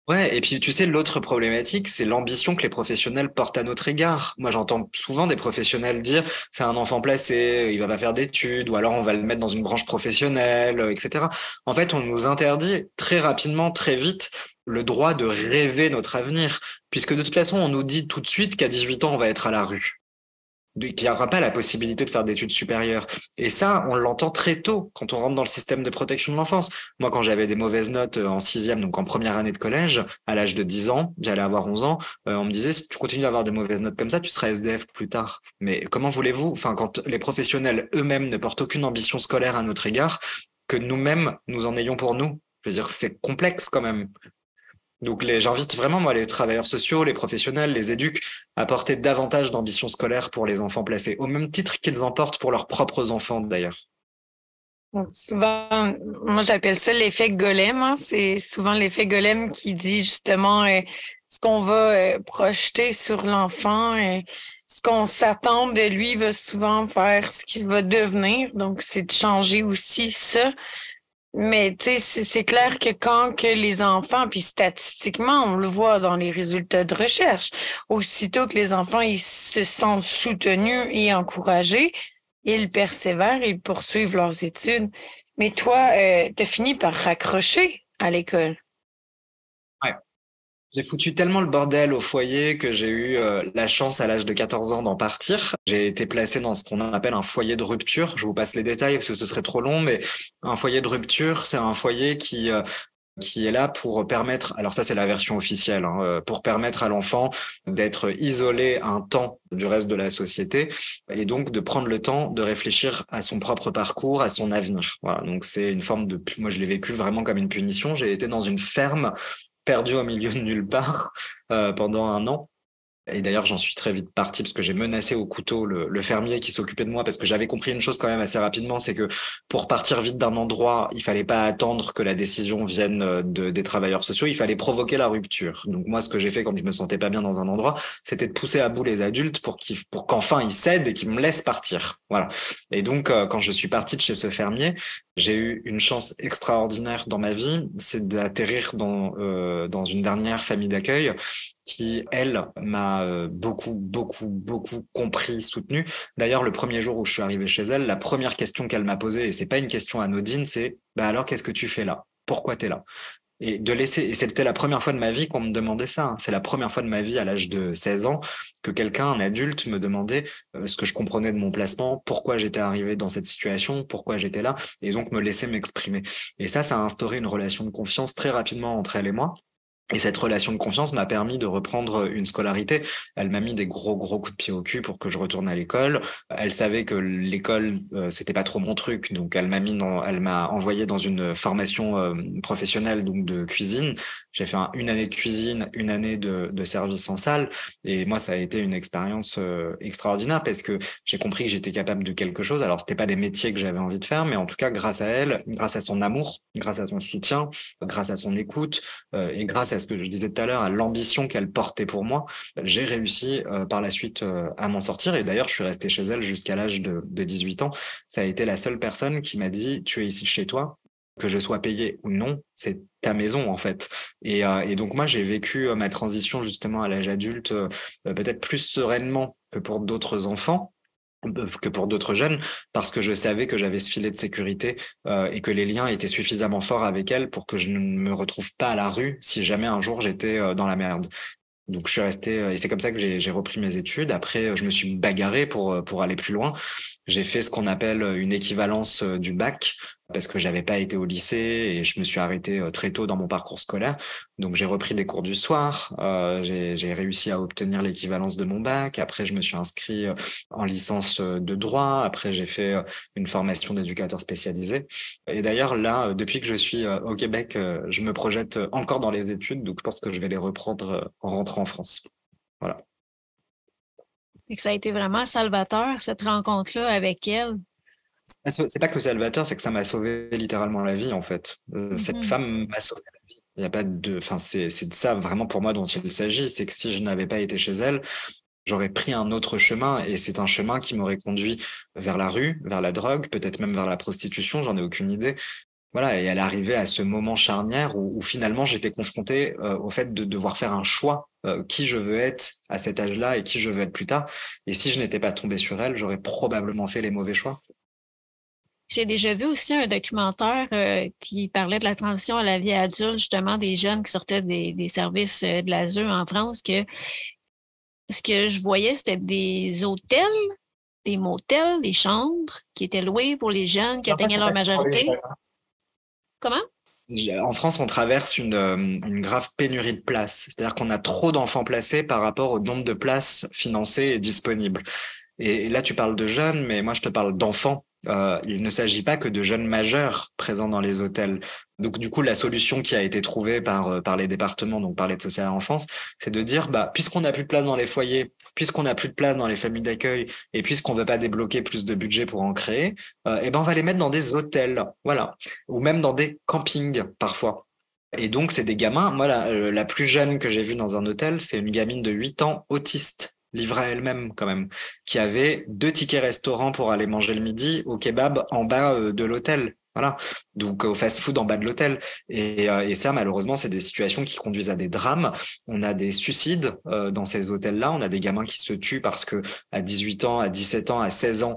Ouais, et puis tu sais, l'autre problématique, c'est l'ambition que les professionnels portent à notre égard. Moi, j'entends souvent des professionnels dire, c'est un enfant placé, il va pas faire d'études, ou alors on va le mettre dans une branche professionnelle, etc. En fait, on nous interdit très rapidement, très vite, le droit de rêver notre avenir, puisque de toute façon, on nous dit tout de suite qu'à 18 ans, on va être à la rue, qu'il n'y aura pas la possibilité de faire d'études supérieures. Et ça, on l'entend très tôt quand on rentre dans le système de protection de l'enfance. Moi, quand j'avais des mauvaises notes en sixième, donc en première année de collège, à l'âge de 10 ans, j'allais avoir 11 ans, on me disait, si tu continues à avoir de mauvaises notes comme ça, tu seras SDF plus tard. Mais comment voulez-vous, enfin, quand les professionnels eux-mêmes ne portent aucune ambition scolaire à notre égard, que nous-mêmes, nous en ayons pour nous? Je veux dire, c'est complexe quand même. Donc, j'invite vraiment, moi, les travailleurs sociaux, les professionnels, les éducs, à porter davantage d'ambition scolaire pour les enfants placés, au même titre qu'ils en portent pour leurs propres enfants, d'ailleurs. Donc, souvent, moi, j'appelle ça l'effet golem, hein. C'est souvent l'effet golem qui dit justement ce qu'on va projeter sur l'enfant, ce qu'on s'attend de lui va souvent faire ce qu'il va devenir. Donc, c'est de changer aussi ça. Mais tu sais, c'est clair que quand que les enfants, puis statistiquement, on le voit dans les résultats de recherche, aussitôt que les enfants ils se sentent soutenus et encouragés, ils persévèrent, ils poursuivent leurs études. Mais toi, tu as fini par raccrocher à l'école. Ouais. J'ai foutu tellement le bordel au foyer que j'ai eu la chance à l'âge de 14 ans d'en partir. J'ai été placé dans ce qu'on appelle un foyer de rupture. Je vous passe les détails parce que ce serait trop long, mais un foyer de rupture, c'est un foyer qui est là pour permettre, alors ça c'est la version officielle, hein, pour permettre à l'enfant d'être isolé un temps du reste de la société et donc de prendre le temps de réfléchir à son propre parcours, à son avenir. Voilà, donc c'est une forme de, moi je l'ai vécu vraiment comme une punition. J'ai été dans une ferme perdue au milieu de nulle part pendant un an. Et d'ailleurs, j'en suis très vite parti parce que j'ai menacé au couteau le fermier qui s'occupait de moi parce que j'avais compris une chose quand même assez rapidement, c'est que pour partir vite d'un endroit, il fallait pas attendre que la décision vienne des travailleurs sociaux, il fallait provoquer la rupture. Donc moi, ce que j'ai fait quand je me sentais pas bien dans un endroit, c'était de pousser à bout les adultes pour qu'enfin ils cèdent et qu'ils me laissent partir. Voilà. Et donc, quand je suis parti de chez ce fermier, j'ai eu une chance extraordinaire dans ma vie, c'est d'atterrir dans une dernière famille d'accueil qui, elle, m'a beaucoup compris, soutenu. D'ailleurs, le premier jour où je suis arrivé chez elle, la première question qu'elle m'a posée, et c'est pas une question anodine, c'est bah alors qu'est-ce que tu fais là? Pourquoi tu es là? Et de laisser, et c'était la première fois de ma vie qu'on me demandait ça, hein. C'est la première fois de ma vie à l'âge de 16 ans que quelqu'un, un adulte, me demandait ce que je comprenais de mon placement, pourquoi j'étais arrivé dans cette situation, pourquoi j'étais là, et donc me laisser m'exprimer. Et ça a instauré une relation de confiance très rapidement entre elle et moi. Et cette relation de confiance m'a permis de reprendre une scolarité. Elle m'a mis des gros coups de pied au cul pour que je retourne à l'école. Elle savait que l'école c'était pas trop mon truc, donc elle m'a envoyé dans une formation professionnelle donc de cuisine. J'ai fait une année de cuisine, une année de service en salle, et moi ça a été une expérience extraordinaire parce que j'ai compris que j'étais capable de quelque chose. Alors c'était pas des métiers que j'avais envie de faire, mais en tout cas grâce à elle, grâce à son amour, grâce à son soutien, grâce à son écoute et grâce à ce que je disais tout à l'heure, à l'ambition qu'elle portait pour moi, j'ai réussi par la suite à m'en sortir. Et d'ailleurs, je suis resté chez elle jusqu'à l'âge de 18 ans. Ça a été la seule personne qui m'a dit, tu es ici chez toi, que je sois payé ou non, c'est ta maison en fait. Et donc moi, j'ai vécu ma transition justement à l'âge adulte peut-être plus sereinement que pour d'autres enfants. que pour d'autres jeunes, parce que je savais que j'avais ce filet de sécurité et que les liens étaient suffisamment forts avec elle pour que je ne me retrouve pas à la rue si jamais un jour j'étais dans la merde. Donc je suis resté et c'est comme ça que j'ai repris mes études. Après, je me suis bagarré pour aller plus loin. J'ai fait ce qu'on appelle une équivalence du bac parce que j'avais pas été au lycée et je me suis arrêté très tôt dans mon parcours scolaire. Donc j'ai repris des cours du soir. J'ai réussi à obtenir l'équivalence de mon bac. Après, je me suis inscrit en licence de droit. Après, j'ai fait une formation d'éducateur spécialisé. Et d'ailleurs, là, depuis que je suis au Québec, je me projette encore dans les études. Donc je pense que je vais les reprendre en rentrant en France. Voilà. Et que ça a été vraiment salvateur, cette rencontre-là avec elle. C'est pas que salvateur, c'est que ça m'a sauvé littéralement la vie, en fait. Cette Mhm. femme m'a sauvé la vie. Il y a pas de, enfin, c'est de ça vraiment pour moi dont il s'agit. C'est que si je n'avais pas été chez elle, j'aurais pris un autre chemin et c'est un chemin qui m'aurait conduit vers la rue, vers la drogue, peut-être même vers la prostitution, j'en ai aucune idée. Voilà, et elle est arrivée à ce moment charnière où finalement j'étais confronté au fait de devoir faire un choix, qui je veux être à cet âge-là et qui je veux être plus tard. Et si je n'étais pas tombé sur elle, j'aurais probablement fait les mauvais choix. J'ai déjà vu aussi un documentaire qui parlait de la transition à la vie adulte, justement, des jeunes qui sortaient des services de l'ASE en France, que ce que je voyais, c'était des hôtels, des motels, des chambres qui étaient louées pour les jeunes qui Alors ça, atteignaient c'est leur pas que pour les majorité. jeunes. Comment? En France, on traverse une grave pénurie de places. C'est-à-dire qu'on a trop d'enfants placés par rapport au nombre de places financées et disponibles. Et là, tu parles de jeunes, mais moi, je te parle d'enfants. Il ne s'agit pas que de jeunes majeurs présents dans les hôtels. Donc, du coup, la solution qui a été trouvée par les départements, donc par l'aide sociale à l'enfance, c'est de dire, bah, puisqu'on n'a plus de place dans les foyers, puisqu'on n'a plus de place dans les familles d'accueil, et puisqu'on ne veut pas débloquer plus de budget pour en créer, eh ben, on va les mettre dans des hôtels, voilà, ou même dans des campings parfois. Et donc, c'est des gamins. Moi, la plus jeune que j'ai vue dans un hôtel, c'est une gamine de 8 ans, autiste, livrée à elle-même quand même, qui avait 2 tickets restaurants pour aller manger le midi au kebab en bas de l'hôtel. Voilà, donc au fast-food en bas de l'hôtel. Et ça, malheureusement, c'est des situations qui conduisent à des drames. On a des suicides dans ces hôtels-là. On a des gamins qui se tuent parce que à 18 ans, à 17 ans, à 16 ans,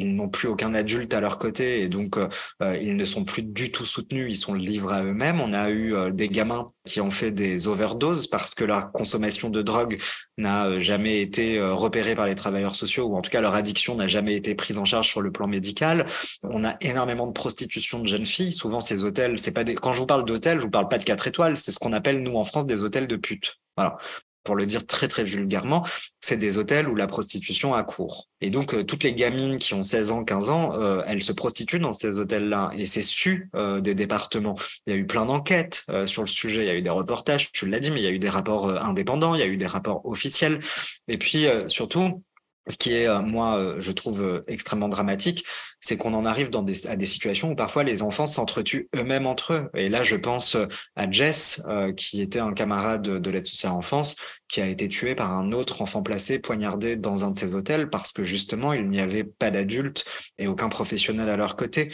ils n'ont plus aucun adulte à leur côté et donc ils ne sont plus du tout soutenus. Ils sont livrés à eux-mêmes. On a eu des gamins qui ont fait des overdoses parce que leur consommation de drogue n'a jamais été repérée par les travailleurs sociaux ou en tout cas leur addiction n'a jamais été prise en charge sur le plan médical. On a énormément de prostitution de jeunes filles. Souvent, ces hôtels, c'est pas des... Quand je vous parle d'hôtels, je vous parle pas de 4 étoiles. C'est ce qu'on appelle, nous, en France, des hôtels de putes. Voilà. Pour le dire très, très vulgairement, c'est des hôtels où la prostitution a cours. Et donc, toutes les gamines qui ont 16 ans, 15 ans, elles se prostituent dans ces hôtels-là. Et c'est su des départements. Il y a eu plein d'enquêtes sur le sujet. Il y a eu des reportages, tu l'as dit, mais il y a eu des rapports indépendants, il y a eu des rapports officiels. Et puis, surtout, ce qui est, moi, je trouve extrêmement dramatique, c'est qu'on en arrive à des situations où parfois les enfants s'entretuent eux-mêmes entre eux. Et là, je pense à Jess, qui était un camarade de l'aide sociale à l'enfance, qui a été tué par un autre enfant placé, poignardé dans un de ces hôtels, parce que justement, il n'y avait pas d'adultes et aucun professionnel à leur côté.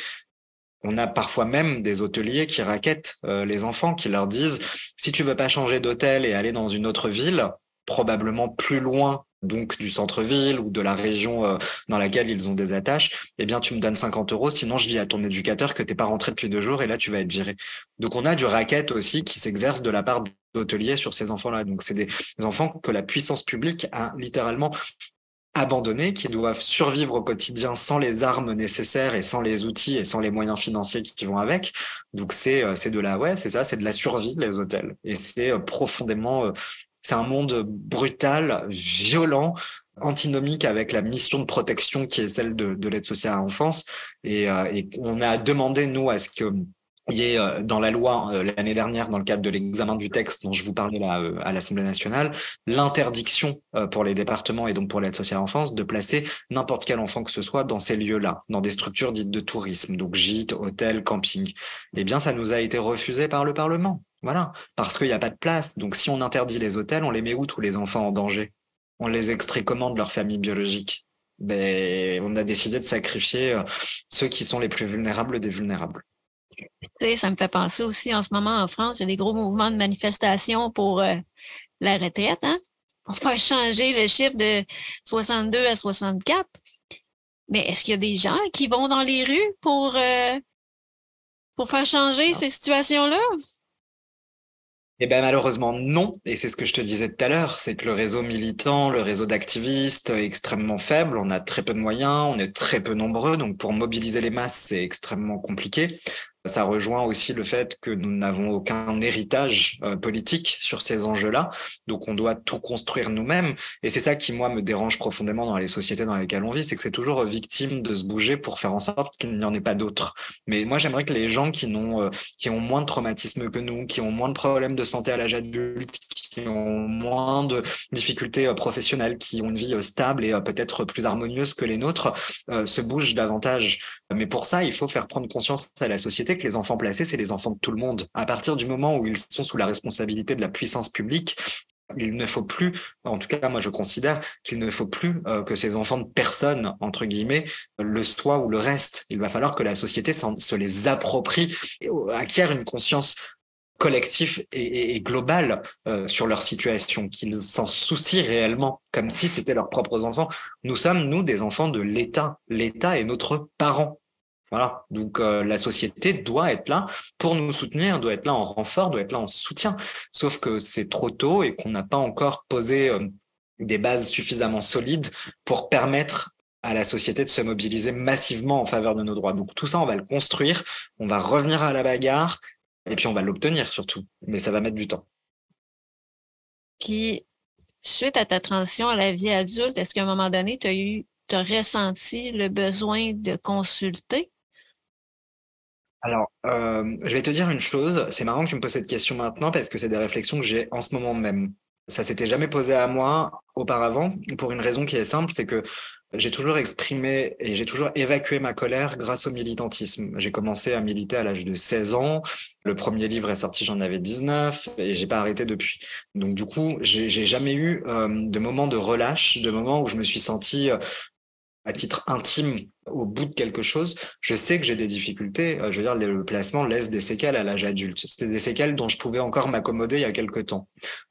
On a parfois même des hôteliers qui raquettent les enfants, qui leur disent, si tu veux pas changer d'hôtel et aller dans une autre ville, probablement plus loin donc du centre-ville ou de la région dans laquelle ils ont des attaches, eh bien tu me donnes 50 euros, sinon je dis à ton éducateur que t'es pas rentré depuis 2 jours et là tu vas être viré. Donc on a du racket aussi qui s'exerce de la part d'hôteliers sur ces enfants-là. Donc c'est des enfants que la puissance publique a littéralement abandonnés, qui doivent survivre au quotidien sans les armes nécessaires et sans les outils et sans les moyens financiers qui vont avec. Donc c'est de la ouais, c'est ça, c'est de la survie les hôtels. Et c'est profondément c'est un monde brutal, violent, antinomique avec la mission de protection qui est celle de l'aide sociale à l'enfance. Et on a demandé, nous, à ce que il y ait dans la loi l'année dernière, dans le cadre de l'examen du texte dont je vous parlais là à l'Assemblée nationale, l'interdiction pour les départements et donc pour l'aide sociale à l'enfance de placer n'importe quel enfant que ce soit dans ces lieux-là, dans des structures dites de tourisme, donc gîtes, hôtels, camping. Eh bien, ça nous a été refusé par le Parlement. Voilà, parce qu'il n'y a pas de place. Donc, si on interdit les hôtels, on les met où tous les enfants en danger? On les extrait comment de leur famille biologique? Ben, on a décidé de sacrifier ceux qui sont les plus vulnérables des vulnérables. Tu sais, ça me fait penser aussi en ce moment en France, il y a des gros mouvements de manifestation pour la retraite, hein? On va changer le chiffre de 62 à 64. Mais est-ce qu'il y a des gens qui vont dans les rues pour faire changer ces situations-là? Eh ben malheureusement non, et c'est ce que je te disais tout à l'heure, c'est que le réseau militant, le réseau d'activistes est extrêmement faible, on a très peu de moyens, on est très peu nombreux, donc pour mobiliser les masses, c'est extrêmement compliqué. Ça rejoint aussi le fait que nous n'avons aucun héritage politique sur ces enjeux-là, donc on doit tout construire nous-mêmes. Et c'est ça qui, moi, me dérange profondément dans les sociétés dans lesquelles on vit, c'est que c'est toujours victime de se bouger pour faire en sorte qu'il n'y en ait pas d'autres. Mais moi, j'aimerais que les gens qui ont moins de traumatismes que nous, qui ont moins de problèmes de santé à l'âge adulte, qui ont moins de difficultés professionnelles, qui ont une vie stable et peut-être plus harmonieuse que les nôtres, se bougent davantage. Mais pour ça, il faut faire prendre conscience à la société que les enfants placés, c'est les enfants de tout le monde. À partir du moment où ils sont sous la responsabilité de la puissance publique, il ne faut plus, en tout cas moi je considère qu'il ne faut plus que ces enfants de personne, entre guillemets, le soient ou le restent. Il va falloir que la société se les approprie, et acquiert une conscience collective et globale sur leur situation, qu'ils s'en soucient réellement, comme si c'était leurs propres enfants. Nous sommes, nous, des enfants de l'État. L'État est notre parent. Voilà, donc la société doit être là pour nous soutenir, doit être là en renfort, doit être là en soutien. Sauf que c'est trop tôt et qu'on n'a pas encore posé des bases suffisamment solides pour permettre à la société de se mobiliser massivement en faveur de nos droits. Donc tout ça, on va le construire, on va revenir à la bagarre et puis on va l'obtenir surtout. Mais ça va mettre du temps. Puis, suite à ta transition à la vie adulte, est-ce qu'à un moment donné, t'as ressenti le besoin de consulter? Alors, je vais te dire une chose, c'est marrant que tu me poses cette question maintenant parce que c'est des réflexions que j'ai en ce moment même. Ça s'était jamais posé à moi auparavant pour une raison qui est simple, c'est que j'ai toujours exprimé et j'ai toujours évacué ma colère grâce au militantisme. J'ai commencé à militer à l'âge de 16 ans. Le premier livre est sorti, j'en avais 19 et j'ai pas arrêté depuis. Donc du coup, j'ai jamais eu de moment de relâche, de moment où je me suis senti à titre intime au bout de quelque chose, je sais que j'ai des difficultés. Je veux dire, le placement laisse des séquelles à l'âge adulte. C'était des séquelles dont je pouvais encore m'accommoder il y a quelque temps.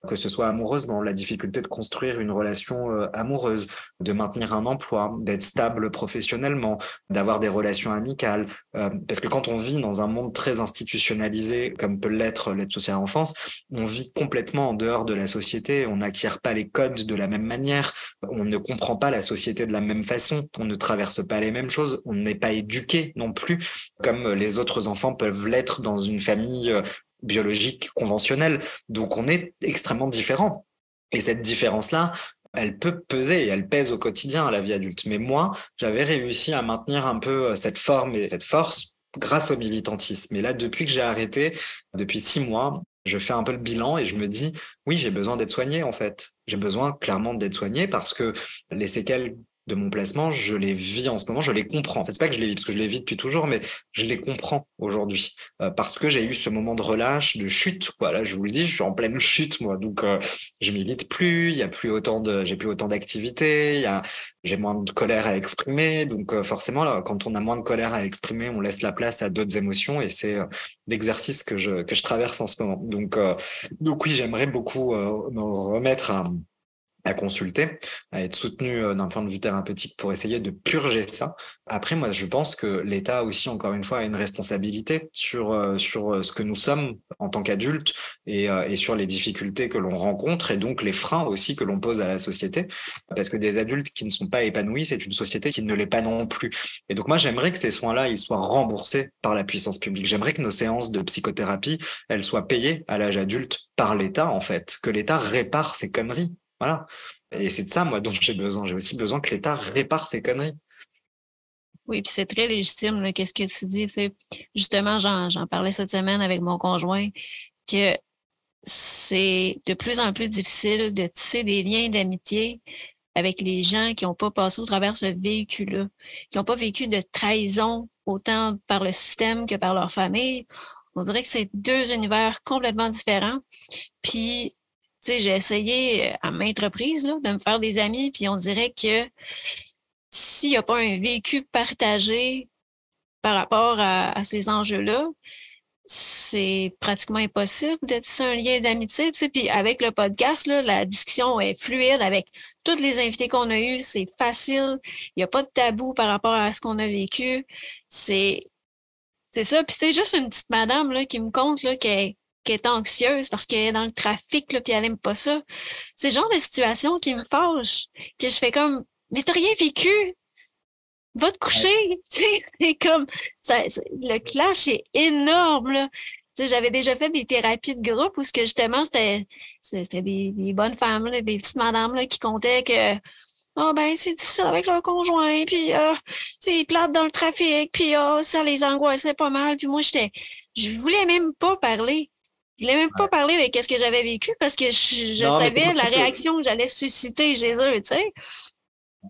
Que ce soit amoureusement, la difficulté de construire une relation amoureuse, de maintenir un emploi, d'être stable professionnellement, d'avoir des relations amicales. Parce que quand on vit dans un monde très institutionnalisé, comme peut l'être l'aide sociale à l'enfance, on vit complètement en dehors de la société. On n'acquiert pas les codes de la même manière. On ne comprend pas la société de la même façon. On ne traverse pas les mêmes choses. On n'est pas éduqué non plus comme les autres enfants peuvent l'être dans une famille biologique conventionnelle. Donc on est extrêmement différent. Et cette différence-là, elle peut peser et elle pèse au quotidien à la vie adulte. Mais moi, j'avais réussi à maintenir un peu cette forme et cette force grâce au militantisme. Et là, depuis que j'ai arrêté, depuis 6 mois, je fais un peu le bilan et je me dis, oui, j'ai besoin d'être soigné en fait. J'ai besoin clairement d'être soigné parce que les séquelles de mon placement, je les vis en ce moment, je les comprends. En fait, c'est pas que je les vis parce que je les vis depuis toujours, mais je les comprends aujourd'hui parce que j'ai eu ce moment de relâche, de chute. Quoi. Là, je vous le dis, je suis en pleine chute moi, donc je milite plus. Il y a plus autant j'ai plus autant d'activités. J'ai moins de colère à exprimer, donc forcément, là, quand on a moins de colère à exprimer, on laisse la place à d'autres émotions et c'est l'exercice que je traverse en ce moment. Donc oui, j'aimerais beaucoup me remettre à consulter, à être soutenu d'un point de vue thérapeutique pour essayer de purger ça. Après, moi, je pense que l'État aussi, encore une fois, a une responsabilité sur ce que nous sommes en tant qu'adultes et sur les difficultés que l'on rencontre et donc les freins aussi que l'on pose à la société. Parce que des adultes qui ne sont pas épanouis, c'est une société qui ne l'est pas non plus. Et donc moi, j'aimerais que ces soins-là, ils soient remboursés par la puissance publique. J'aimerais que nos séances de psychothérapie, elles soient payées à l'âge adulte par l'État, en fait, que l'État répare ces conneries. Voilà. Et c'est de ça, moi, dont j'ai besoin. J'ai aussi besoin que l'État répare ces conneries. Oui, puis c'est très légitime, là, qu'est-ce que tu dis, tu sais. Justement, j'en parlais cette semaine avec mon conjoint, que c'est de plus en plus difficile de tisser des liens d'amitié avec les gens qui n'ont pas passé au travers ce véhicule-là, qui n'ont pas vécu de trahison autant par le système que par leur famille. On dirait que c'est deux univers complètement différents. Puis, tu sais, j'ai essayé à maintes reprises là, de me faire des amis, puis on dirait que s'il n'y a pas un vécu partagé par rapport à ces enjeux-là, c'est pratiquement impossible de tisser un lien d'amitié, tu sais. Puis avec le podcast, là, la discussion est fluide avec tous les invités qu'on a eus. C'est facile. Il n'y a pas de tabou par rapport à ce qu'on a vécu. C'est, c'est ça. Puis c'est juste une petite madame là, qui me compte là, qu'elle est anxieuse parce qu'elle est dans le trafic, là, puis elle aime pas ça. C'est le genre de situation qui me fâche, que je fais comme, mais t'as rien vécu, va te coucher. Tu sais, c'est comme, le clash est énorme, là. Tu sais, j'avais déjà fait des thérapies de groupe où ce que justement, c'était des bonnes femmes, là, des petites madames, là, qui comptaient que, oh, ben, c'est difficile avec leur conjoint, puis, c'est plate dans le trafic, puis, ça les angoisserait pas mal. Puis moi, je voulais même pas parler. Je voulais même pas parler de qu'est-ce que j'avais vécu parce que je Non, mais c'est savais pour la ça que réaction que j'allais susciter chez eux, tu sais.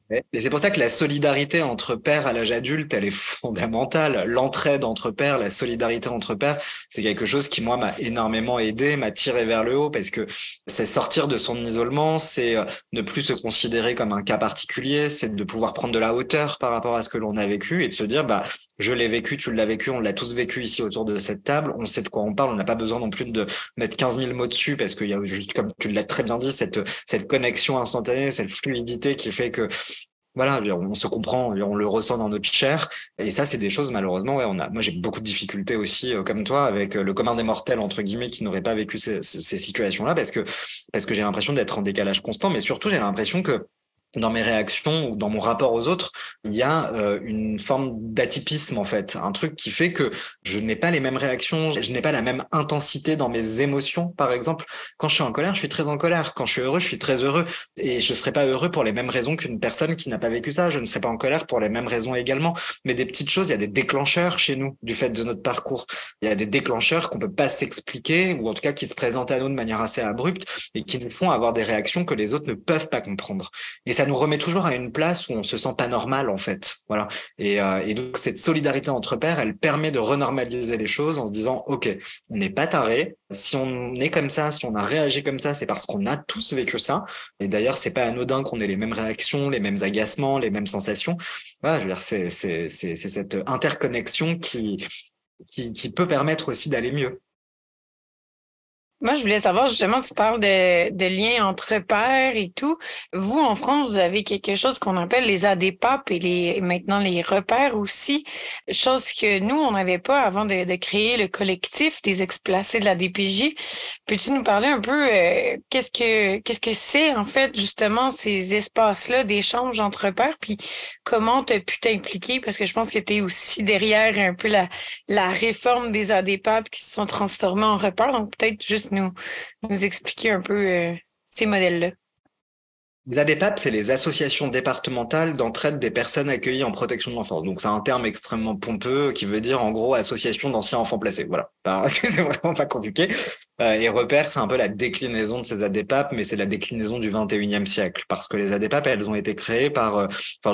Ouais. Et c'est pour ça que la solidarité entre pairs à l'âge adulte, elle est fondamentale. L'entraide entre pairs, la solidarité entre pairs, c'est quelque chose qui, moi, m'a énormément aidé, m'a tiré vers le haut parce que c'est sortir de son isolement, c'est ne plus se considérer comme un cas particulier, c'est de pouvoir prendre de la hauteur par rapport à ce que l'on a vécu et de se dire, bah, je l'ai vécu, tu l'as vécu, on l'a tous vécu ici autour de cette table, on sait de quoi on parle, on n'a pas besoin non plus de mettre 15 000 mots dessus parce qu'il y a juste, comme tu l'as très bien dit, cette connexion instantanée, cette fluidité qui fait que voilà, on se comprend, on le ressent dans notre chair. Et ça, c'est des choses, malheureusement, ouais, moi, j'ai beaucoup de difficultés aussi, comme toi, avec le commun des mortels, entre guillemets, qui n'aurait pas vécu ces situations-là, parce que j'ai l'impression d'être en décalage constant, mais surtout, j'ai l'impression que dans mes réactions ou dans mon rapport aux autres, il y a une forme d'atypisme en fait, un truc qui fait que je n'ai pas les mêmes réactions, je n'ai pas la même intensité dans mes émotions. Par exemple, quand je suis en colère, je suis très en colère. Quand je suis heureux, je suis très heureux. Et je serais pas heureux pour les mêmes raisons qu'une personne qui n'a pas vécu ça. Je ne serais pas en colère pour les mêmes raisons également. Mais des petites choses, il y a des déclencheurs chez nous du fait de notre parcours. Il y a des déclencheurs qu'on peut pas s'expliquer ou en tout cas qui se présentent à nous de manière assez abrupte et qui nous font avoir des réactions que les autres ne peuvent pas comprendre. Et ça nous remet toujours à une place où on se sent pas normal en fait. Voilà. Et donc cette solidarité entre pairs, elle permet de renormaliser les choses en se disant ok, on n'est pas taré. Si on est comme ça, si on a réagi comme ça, c'est parce qu'on a tous vécu ça. Et d'ailleurs, c'est pas anodin qu'on ait les mêmes réactions, les mêmes agacements, les mêmes sensations. Voilà, je veux dire, c'est cette interconnexion qui peut permettre aussi d'aller mieux. Moi, je voulais savoir, justement, tu parles de liens entre pairs et tout. Vous, en France, vous avez quelque chose qu'on appelle les ADPAP et maintenant les repères aussi, chose que nous, on n'avait pas avant de créer le collectif des ex-placés de la DPJ. Peux-tu nous parler un peu qu'est-ce que c'est, en fait, justement, ces espaces-là d'échange entre pairs, puis comment tu as pu t'impliquer? Parce que je pense que tu es aussi derrière un peu la réforme des ADPAP qui se sont transformés en repères. Donc, peut-être juste nous expliquer un peu ces modèles-là. Les ADPAP, c'est les associations départementales d'entraide des personnes accueillies en protection de l'enfance. Donc, c'est un terme extrêmement pompeux qui veut dire, en gros, association d'anciens enfants placés. Voilà. C'est vraiment pas compliqué. Et repères, c'est un peu la déclinaison de ces ADPAP, mais c'est la déclinaison du 21e siècle. Parce que les ADPAP, elles ont été créées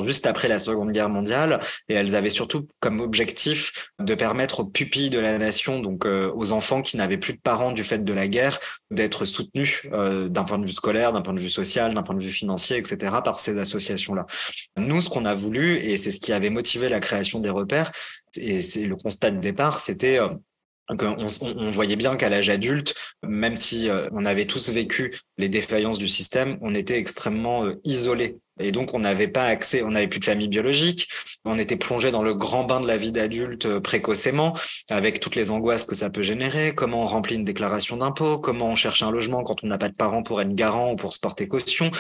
juste après la Seconde Guerre mondiale, et elles avaient surtout comme objectif de permettre aux pupilles de la nation, donc aux enfants qui n'avaient plus de parents du fait de la guerre, d'être soutenus d'un point de vue scolaire, d'un point de vue social, d'un point de vue financier, etc., par ces associations-là. Nous, ce qu'on a voulu, et c'est ce qui avait motivé la création des repères, et c'est le constat de départ, c'était on voyait bien qu'à l'âge adulte, même si on avait tous vécu les défaillances du système, on était extrêmement isolés. Et donc, on n'avait pas accès, on n'avait plus de famille biologique, on était plongé dans le grand bain de la vie d'adulte précocement, avec toutes les angoisses que ça peut générer, comment on remplit une déclaration d'impôt, comment on cherche un logement quand on n'a pas de parents pour être garant ou pour se porter caution,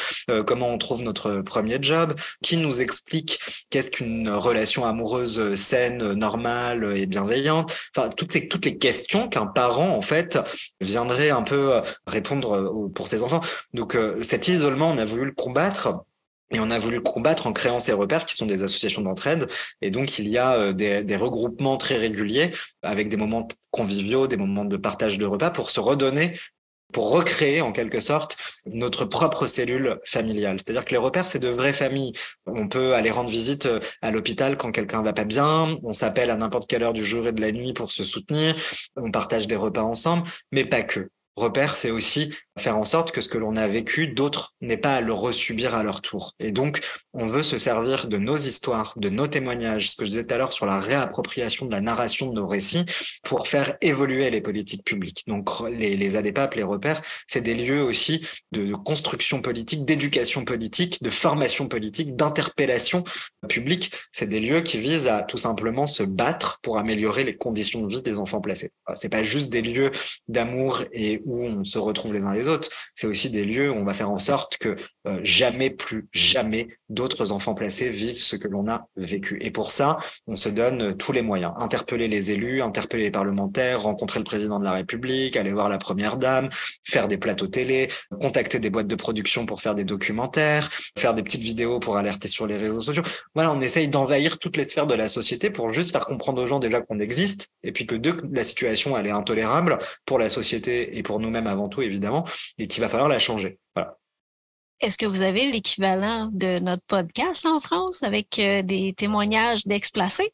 comment on trouve notre premier job, qui nous explique qu'est-ce qu'une relation amoureuse saine, normale et bienveillante. Enfin, toutes les questions qu'un parent, en fait, viendrait un peu répondre pour ses enfants. Donc, cet isolement, on a voulu le combattre. Et on a voulu le combattre en créant ces repères qui sont des associations d'entraide. Et donc, il y a des regroupements très réguliers avec des moments conviviaux, des moments de partage de repas pour se redonner, pour recréer en quelque sorte notre propre cellule familiale. C'est-à-dire que les repères, c'est de vraies familles. On peut aller rendre visite à l'hôpital quand quelqu'un va pas bien, on s'appelle à n'importe quelle heure du jour et de la nuit pour se soutenir, on partage des repas ensemble, mais pas que. Repère, c'est aussi faire en sorte que ce que l'on a vécu, d'autres n'aient pas à le resubir à leur tour. Et donc, on veut se servir de nos histoires, de nos témoignages, ce que je disais tout à l'heure sur la réappropriation de la narration de nos récits pour faire évoluer les politiques publiques. Donc, les ADPAP, les repères, c'est des lieux aussi de construction politique, d'éducation politique, de formation politique, d'interpellation publique. C'est des lieux qui visent à tout simplement se battre pour améliorer les conditions de vie des enfants placés. C'est pas juste des lieux d'amour et où on se retrouve les uns les autres. C'est aussi des lieux où on va faire en sorte que jamais, plus jamais, d'autres enfants placés vivent ce que l'on a vécu. Et pour ça, on se donne tous les moyens. Interpeller les élus, interpeller les parlementaires, rencontrer le président de la République, aller voir la première dame, faire des plateaux télé, contacter des boîtes de production pour faire des documentaires, faire des petites vidéos pour alerter sur les réseaux sociaux. Voilà, on essaye d'envahir toutes les sphères de la société pour juste faire comprendre aux gens déjà qu'on existe et puis que la situation, elle est intolérable pour la société et pour nous-mêmes avant tout, évidemment, et qu'il va falloir la changer. Voilà. Est-ce que vous avez l'équivalent de notre podcast en France avec des témoignages d'ex-placés?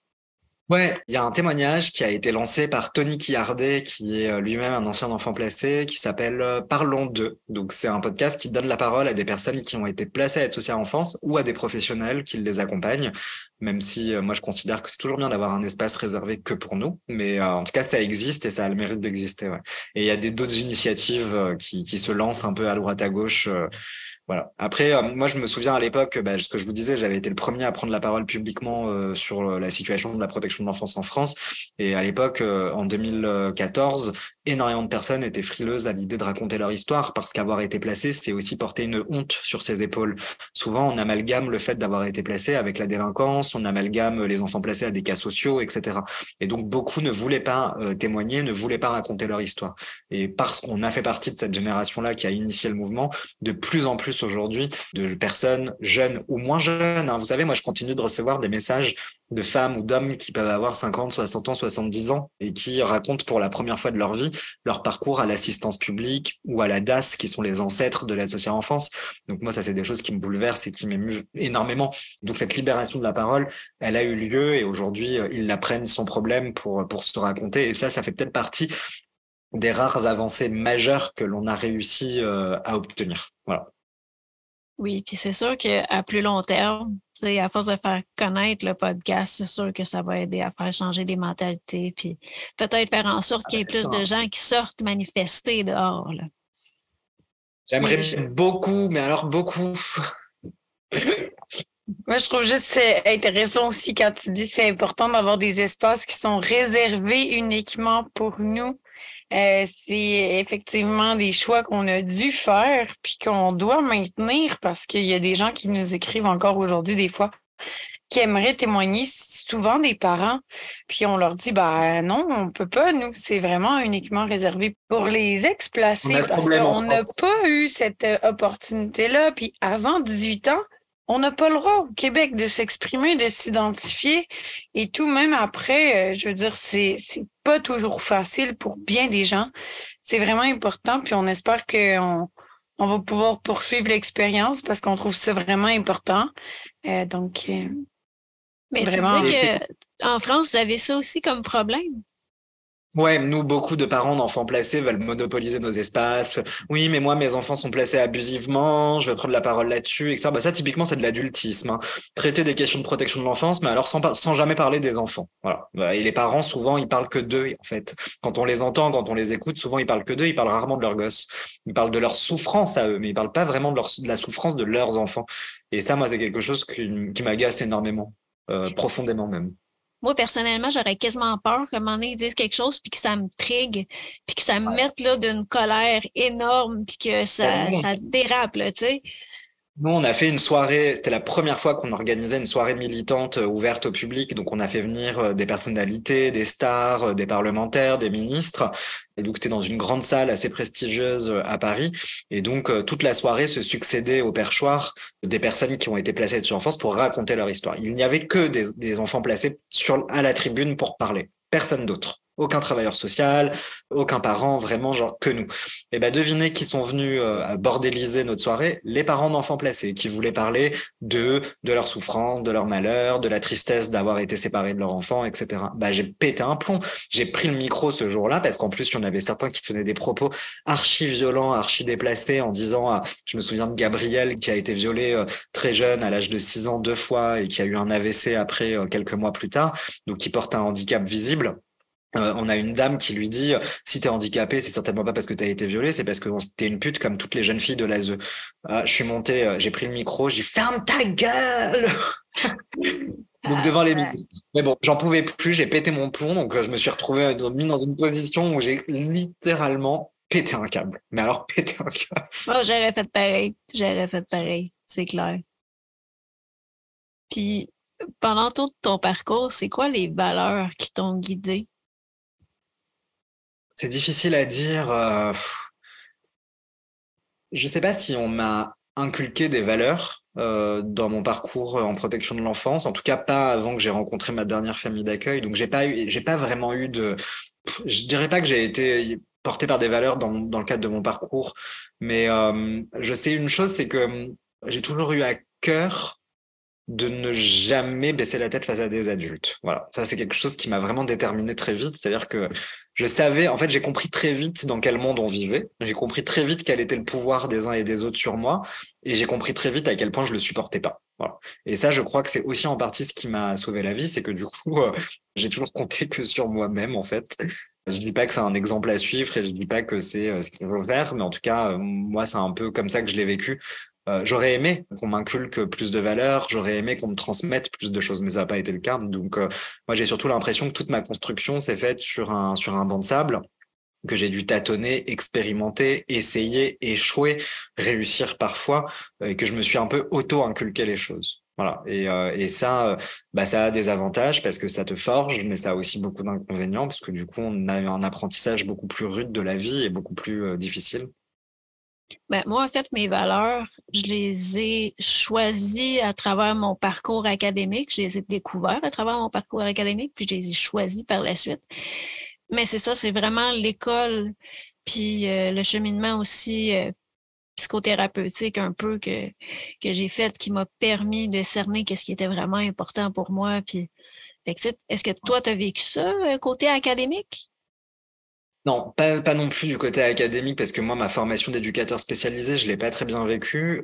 Ouais, il y a un témoignage qui a été lancé par Tony Quillardet, qui est lui-même un ancien enfant placé, qui s'appelle Parlons d'eux. Donc, c'est un podcast qui donne la parole à des personnes qui ont été placées à l'aide sociale à l'enfance ou à des professionnels qui les accompagnent, même si moi, je considère que c'est toujours bien d'avoir un espace réservé que pour nous. Mais en tout cas, ça existe et ça a le mérite d'exister. Ouais. Et il y a d'autres initiatives qui se lancent un peu à droite à gauche. Voilà. Après, moi, je me souviens à l'époque, ce que je vous disais, j'avais été le premier à prendre la parole publiquement sur la situation de la protection de l'enfance en France. Et à l'époque, en 2014, énormément de personnes étaient frileuses à l'idée de raconter leur histoire parce qu'avoir été placé, c'est aussi porter une honte sur ses épaules. Souvent, on amalgame le fait d'avoir été placé avec la délinquance, on amalgame les enfants placés à des cas sociaux, etc. Et donc, beaucoup ne voulaient pas témoigner, ne voulaient pas raconter leur histoire. Et parce qu'on a fait partie de cette génération-là qui a initié le mouvement, de plus en plus aujourd'hui de personnes jeunes ou moins jeunes. Vous savez, moi, je continue de recevoir des messages de femmes ou d'hommes qui peuvent avoir 50, 60 ans, 70 ans et qui racontent pour la première fois de leur vie leur parcours à l'assistance publique ou à la DAS, qui sont les ancêtres de l'aide sociale à l'enfance. Donc moi, ça, c'est des choses qui me bouleversent et qui m'émuent énormément. Donc cette libération de la parole, elle a eu lieu et aujourd'hui, ils la prennent sans problème pour se raconter. Et ça fait peut-être partie des rares avancées majeures que l'on a réussi à obtenir. Voilà. Oui, puis c'est sûr qu'à plus long terme, à force de faire connaître le podcast, c'est sûr que ça va aider à faire changer les mentalités, puis peut-être faire en sorte qu'il y ait plus de gens qui sortent manifester dehors. Là. J'aimerais beaucoup, mais alors beaucoup. Moi, je trouve juste c'est intéressant aussi quand tu dis que c'est important d'avoir des espaces qui sont réservés uniquement pour nous. C'est effectivement des choix qu'on a dû faire puis qu'on doit maintenir parce qu'il y a des gens qui nous écrivent encore aujourd'hui des fois qui aimeraient témoigner, souvent des parents, puis on leur dit non, on peut pas, nous, c'est vraiment uniquement réservé pour les ex-placés parce qu'on n'a pas eu cette opportunité-là. Puis avant 18 ans, on n'a pas le droit au Québec de s'exprimer, de s'identifier et tout, même après, je veux dire, c'est pas toujours facile pour bien des gens. C'est vraiment important, puis on espère qu'on va pouvoir poursuivre l'expérience parce qu'on trouve ça vraiment important. Mais vraiment, tu disais qu'en France, vous avez ça aussi comme problème? Ouais, nous, beaucoup de parents d'enfants placés veulent monopoliser nos espaces. Oui, mais moi, mes enfants sont placés abusivement, je vais prendre la parole là-dessus, etc. Ça, typiquement, c'est de l'adultisme. Traiter des questions de protection de l'enfance, mais alors sans jamais parler des enfants. Voilà. Et les parents, souvent, ils parlent que d'eux, en fait. Quand on les entend, quand on les écoute, souvent, ils parlent que d'eux, ils parlent rarement de leurs gosses. Ils parlent de leur souffrance à eux, mais ils parlent pas vraiment de la souffrance de leurs enfants. Et ça, moi, c'est quelque chose qui m'agace énormément, profondément même. Moi, personnellement, j'aurais quasiment peur qu'à un moment donné, ils disent quelque chose, puis que ça me trigue, puis que ça me mette là d'une colère énorme, puis que ça dérape, là, tu sais. Nous, on a fait une soirée, c'était la première fois qu'on organisait une soirée militante ouverte au public. Donc, on a fait venir des personnalités, des stars, des parlementaires, des ministres. Et donc, c'était dans une grande salle assez prestigieuse à Paris. Et donc, toute la soirée se succédait au perchoir des personnes qui ont été placées sur l'enfance pour raconter leur histoire. Il n'y avait que des enfants placés à la tribune pour parler. Personne d'autre. Aucun travailleur social, aucun parent, vraiment, genre que nous. Et ben, devinez qui sont venus bordéliser notre soirée? Les parents d'enfants placés, qui voulaient parler de leur souffrance, de leur malheur, de la tristesse d'avoir été séparés de leur enfant, etc. Bah, j'ai pété un plomb. J'ai pris le micro ce jour-là, parce qu'en plus, il y en avait certains qui tenaient des propos archi violents, archi déplacés, en disant, je me souviens de Gabriel qui a été violé très jeune, à l'âge de 6 ans, 2 fois, et qui a eu un AVC après, quelques mois plus tard, donc qui porte un handicap visible. On a une dame qui lui dit si t'es handicapé, c'est certainement pas parce que t'as été violé, c'est parce que t'es une pute comme toutes les jeunes filles de l'ASE. Je suis monté, j'ai pris le micro, j'ai dit ferme ta gueule. Donc devant les ministres. Mais bon, j'en pouvais plus, j'ai pété mon plomb, donc je me suis retrouvé mis dans une position où j'ai littéralement pété un câble. Mais alors pété un câble. Oh, j'aurais fait pareil. J'aurais fait pareil, c'est clair. Puis, pendant tout ton parcours, c'est quoi les valeurs qui t'ont guidé? C'est difficile à dire. Je sais pas si on m'a inculqué des valeurs dans mon parcours en protection de l'enfance. En tout cas, pas avant que j'ai rencontré ma dernière famille d'accueil. Donc, j'ai pas vraiment eu de. Je dirais pas que j'ai été porté par des valeurs dans le cadre de mon parcours, mais je sais une chose, c'est que j'ai toujours eu à cœur de ne jamais baisser la tête face à des adultes. Voilà, ça c'est quelque chose qui m'a vraiment déterminé très vite. C'est-à-dire que je savais, en fait, j'ai compris très vite dans quel monde on vivait. J'ai compris très vite quel était le pouvoir des uns et des autres sur moi, et j'ai compris très vite à quel point je le supportais pas. Voilà. Et ça, je crois que c'est aussi en partie ce qui m'a sauvé la vie, c'est que du coup, j'ai toujours compté que sur moi-même, en fait. Je dis pas que c'est un exemple à suivre et je dis pas que c'est ce qu'il faut faire, mais en tout cas, moi, c'est un peu comme ça que je l'ai vécu. J'aurais aimé qu'on m'inculque plus de valeurs, j'aurais aimé qu'on me transmette plus de choses, mais ça n'a pas été le cas. Donc, moi, j'ai surtout l'impression que toute ma construction s'est faite sur un banc de sable, que j'ai dû tâtonner, expérimenter, essayer, échouer, réussir parfois, et que je me suis un peu auto-inculqué les choses. Voilà. Et ça, bah, ça a des avantages parce que ça te forge, mais ça a aussi beaucoup d'inconvénients parce que du coup, on a un apprentissage beaucoup plus rude de la vie et beaucoup plus difficile. Ben, moi, en fait, mes valeurs, je les ai choisies à travers mon parcours académique. Je les ai découvertes à travers mon parcours académique, puis je les ai choisies par la suite. Mais c'est ça, c'est vraiment l'école, puis le cheminement aussi psychothérapeutique un peu que j'ai fait qui m'a permis de cerner qu'est-ce qui était vraiment important pour moi. Puis, fait que, tu sais, est-ce que toi, tu as vécu ça, côté académique? Non, pas non plus du côté académique, parce que moi, ma formation d'éducateur spécialisé, je l'ai pas très bien vécue.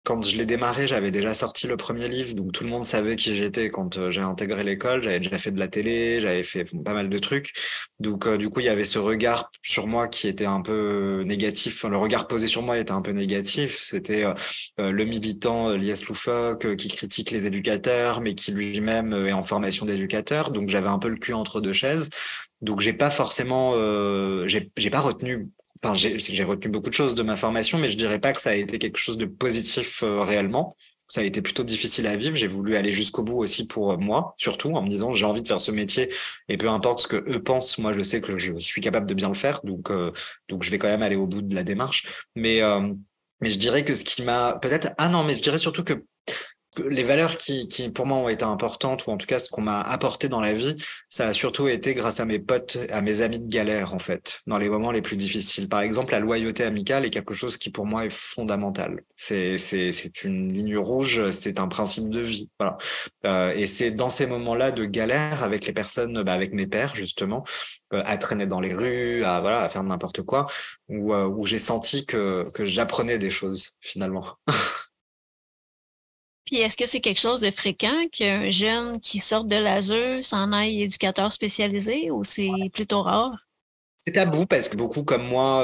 Quand je l'ai démarré, j'avais déjà sorti le premier livre, donc tout le monde savait qui j'étais quand j'ai intégré l'école. J'avais déjà fait de la télé, j'avais fait pas mal de trucs. Donc du coup, il y avait ce regard sur moi qui était un peu négatif. Enfin, le regard posé sur moi était un peu négatif. C'était le militant Lies Loufoque qui critique les éducateurs, mais qui lui-même est en formation d'éducateur. Donc j'avais un peu le cul entre deux chaises. Donc j'ai pas forcément, j'ai pas retenu. Enfin, j'ai retenu beaucoup de choses de ma formation, mais je dirais pas que ça a été quelque chose de positif réellement. Ça a été plutôt difficile à vivre. J'ai voulu aller jusqu'au bout aussi pour moi, surtout en me disant j'ai envie de faire ce métier et peu importe ce que eux pensent, moi je sais que je suis capable de bien le faire, donc je vais quand même aller au bout de la démarche. Mais je dirais que ce qui m'a peut-être ah non, mais je dirais surtout que les valeurs qui pour moi ont été importantes, ou en tout cas ce qu'on m'a apporté dans la vie, ça a surtout été grâce à mes potes, à mes amis de galère, en fait, dans les moments les plus difficiles. Par exemple, la loyauté amicale est quelque chose qui pour moi est fondamental. C'est une ligne rouge, c'est un principe de vie. Voilà. Et c'est dans ces moments-là de galère avec les personnes, bah, avec mes pères, justement, à traîner dans les rues, voilà, à faire n'importe quoi, où j'ai senti que j'apprenais des choses, finalement. Puis est-ce que c'est quelque chose de fréquent qu'un jeune qui sort de l'ASE s'en aille éducateur spécialisé ou c'est plutôt rare? C'est tabou parce que beaucoup comme moi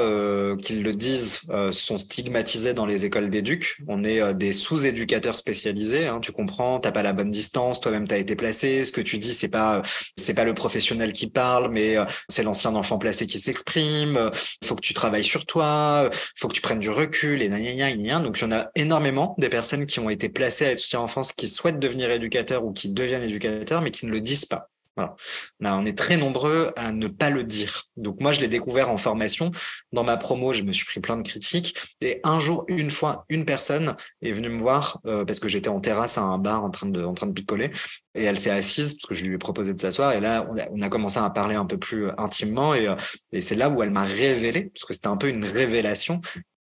qui le disent sont stigmatisés dans les écoles d'éduc. On est des sous-éducateurs spécialisés, hein, tu comprends, t'as pas la bonne distance, toi-même t'as été placé, ce que tu dis c'est pas le professionnel qui parle, mais c'est l'ancien enfant placé qui s'exprime. Faut que tu travailles sur toi, faut que tu prennes du recul et gna. Donc il y en a énormément des personnes qui ont été placées à étudier en France qui souhaitent devenir éducateurs ou qui deviennent éducateurs mais qui ne le disent pas. Voilà. On est très nombreux à ne pas le dire. Donc moi, je l'ai découvert en formation. Dans ma promo, je me suis pris plein de critiques. Et un jour, une fois, une personne est venue me voir parce que j'étais en terrasse à un bar en train de picoler. Et elle s'est assise parce que je lui ai proposé de s'asseoir. Et là, on a commencé à parler un peu plus intimement. Et c'est là où elle m'a révélé, parce que c'était un peu une révélation,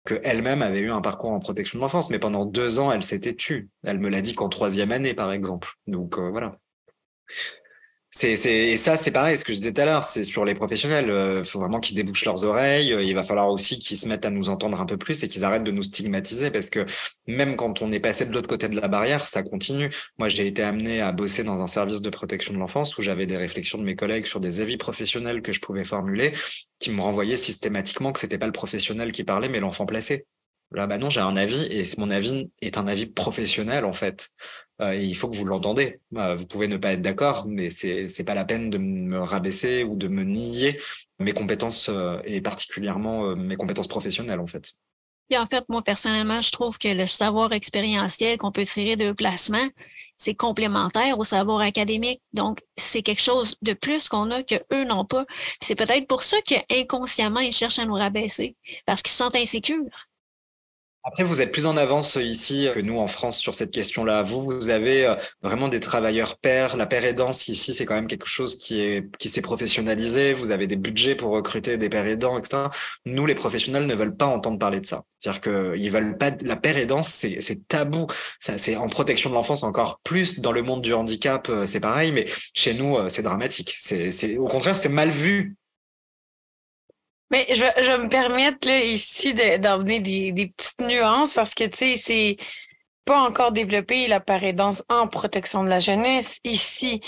qu'elle-même avait eu un parcours en protection de l'enfance. Mais pendant 2 ans, elle s'était tue. Elle me l'a dit qu'en 3e année, par exemple. Donc voilà. Et ça, c'est pareil, ce que je disais tout à l'heure, c'est sur les professionnels. Il faut vraiment qu'ils débouchent leurs oreilles. Il va falloir aussi qu'ils se mettent à nous entendre un peu plus et qu'ils arrêtent de nous stigmatiser parce que même quand on est passé de l'autre côté de la barrière, ça continue. Moi, j'ai été amené à bosser dans un service de protection de l'enfance où j'avais des réflexions de mes collègues sur des avis professionnels que je pouvais formuler qui me renvoyaient systématiquement que c'était pas le professionnel qui parlait, mais l'enfant placé. Là, bah non, j'ai un avis et mon avis est un avis professionnel en fait. Et il faut que vous l'entendez. Vous pouvez ne pas être d'accord, mais c'est pas la peine de me rabaisser ou de me nier mes compétences et particulièrement mes compétences professionnelles en fait. Puis en fait, moi, personnellement, je trouve que le savoir expérientiel qu'on peut tirer d'un placement, c'est complémentaire au savoir académique. Donc, c'est quelque chose de plus qu'on a que eux n'ont pas. Puis c'est peut-être pour ça qu'inconsciemment, ils cherchent à nous rabaisser, parce qu'ils se sentent insécures. Après, vous êtes plus en avance ici que nous en France sur cette question-là. Vous avez vraiment des travailleurs pairs. La paire aidance ici, c'est quand même quelque chose qui s'est professionnalisé. Vous avez des budgets pour recruter des pères aidants, etc. Nous, les professionnels ne veulent pas entendre parler de ça. C'est-à-dire qu'ils veulent pas. La paire aidance, c'est tabou. Ça, c'est en protection de l'enfance encore plus. Dans le monde du handicap, c'est pareil, mais chez nous, c'est dramatique. Au contraire, c'est mal vu. Mais je vais me permettre là, ici d'emmener des petites nuances parce que, tu sais, c'est pas encore développé la paraidance en protection de la jeunesse ici.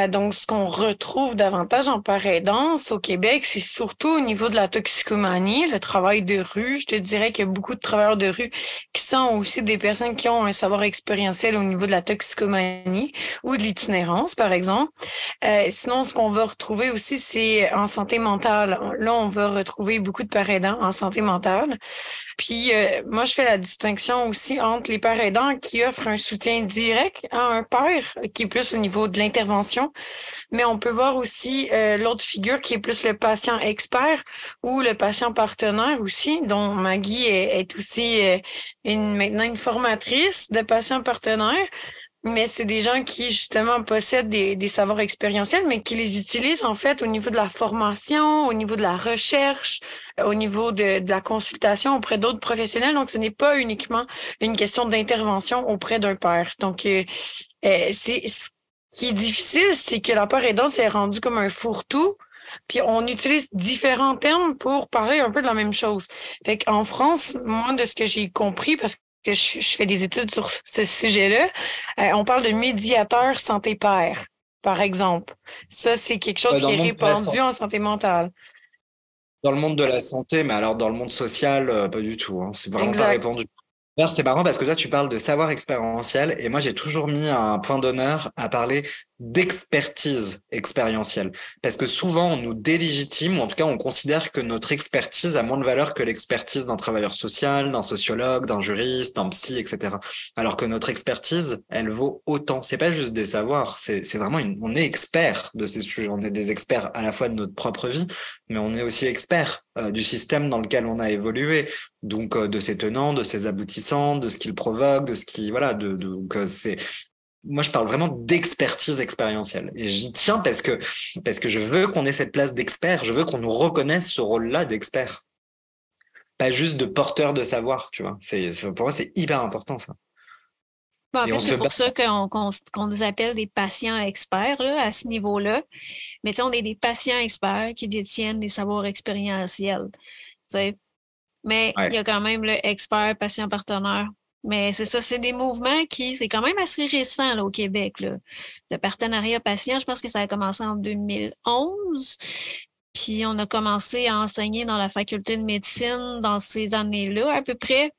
Donc, ce qu'on retrouve davantage en paraidance au Québec, c'est surtout au niveau de la toxicomanie, le travail de rue. Je te dirais qu'il y a beaucoup de travailleurs de rue qui sont aussi des personnes qui ont un savoir expérientiel au niveau de la toxicomanie ou de l'itinérance, par exemple. Sinon, ce qu'on va retrouver aussi, c'est en santé mentale. Là, on va retrouver beaucoup de paraidants en santé mentale. Puis, moi, je fais la distinction aussi entre les pères aidants qui offrent un soutien direct à un père, qui est plus au niveau de l'intervention, mais on peut voir aussi l'autre figure qui est plus le patient expert ou le patient partenaire aussi, dont Maggie est aussi maintenant une formatrice de patients partenaires. Mais c'est des gens qui, justement, possèdent des savoirs expérientiels, mais qui les utilisent, en fait, au niveau de la formation, au niveau de la recherche, au niveau de la consultation auprès d'autres professionnels. Donc, ce n'est pas uniquement une question d'intervention auprès d'un père. Donc, ce qui est difficile, c'est que la peur aidante s'est rendu comme un fourre-tout. Puis on utilise différents termes pour parler un peu de la même chose. Fait qu'en France, moi, de ce que j'ai compris, parce que je fais des études sur ce sujet-là, on parle de médiateur santé-père, par exemple. Ça, c'est quelque chose Dans qui le est monde de la répandu en santé mentale. Dans le monde de la santé, mais alors dans le monde social, pas du tout, hein. C'est vraiment pas Exact. répandu. D'ailleurs, c'est marrant parce que toi, tu parles de savoir expérientiel et moi, j'ai toujours mis un point d'honneur à parler d'expertise expérientielle. Parce que souvent, on nous délégitime, ou en tout cas, on considère que notre expertise a moins de valeur que l'expertise d'un travailleur social, d'un sociologue, d'un juriste, d'un psy, etc. Alors que notre expertise, elle vaut autant. C'est pas juste des savoirs, c'est vraiment on est expert de ces sujets. On est des experts à la fois de notre propre vie, mais on est aussi expert du système dans lequel on a évolué. Donc, de ses tenants, de ses aboutissants, de ce qu'il provoque, de ce qui, voilà, donc c'est, moi, je parle vraiment d'expertise expérientielle. Et j'y tiens parce que je veux qu'on ait cette place d'expert. Je veux qu'on nous reconnaisse ce rôle-là d'expert. Pas juste de porteur de savoir, tu vois. Pour moi, c'est hyper important, ça. Ben, en Et on fait, se c'est bat. pour ça qu'on nous appelle des patients experts là, à ce niveau-là. Mais tu sais, on est des patients experts qui détiennent des savoirs expérientiels. Tu sais. Mais il y Ouais. a quand même le expert, patient partenaire. Mais c'est ça, c'est des mouvements c'est quand même assez récent là, au Québec, là. Le partenariat patient, je pense que ça a commencé en 2011. Puis on a commencé à enseigner dans la faculté de médecine dans ces années-là à peu près.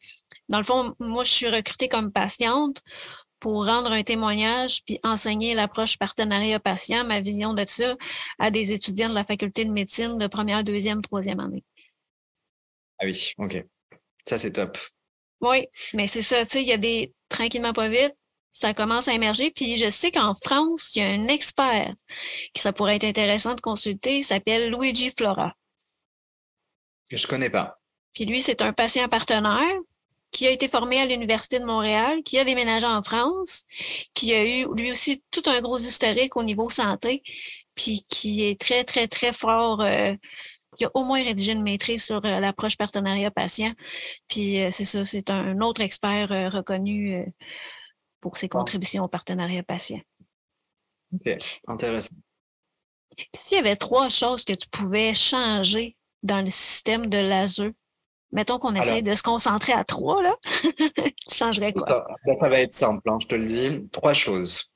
Dans le fond, moi, je suis recrutée comme patiente pour rendre un témoignage puis enseigner l'approche partenariat patient, ma vision de ça, à des étudiants de la faculté de médecine de première, deuxième, troisième année. Ah oui, ok. Ça, c'est top. Oui, mais c'est ça, tu sais, il y a tranquillement pas vite, Ça commence à émerger. Puis je sais qu'en France, il y a un expert qui ça pourrait être intéressant de consulter. Il s'appelle Luigi Flora. Je connais pas. Puis lui, c'est un patient partenaire qui a été formé à l'Université de Montréal, qui a déménagé en France, qui a eu lui aussi tout un gros historique au niveau santé, puis qui est très, très, très fort. Qui a au moins rédigé une maîtrise sur l'approche partenariat patient. Puis c'est ça, c'est un autre expert reconnu pour ses contributions au partenariat patient. Ok, intéressant. Puis s'il y avait 3 choses que tu pouvais changer dans le système de l'ASE, mettons qu'on essaye de se concentrer à 3, là, tu changerais quoi? Ça va être simple, hein, je te le dis. 3 choses.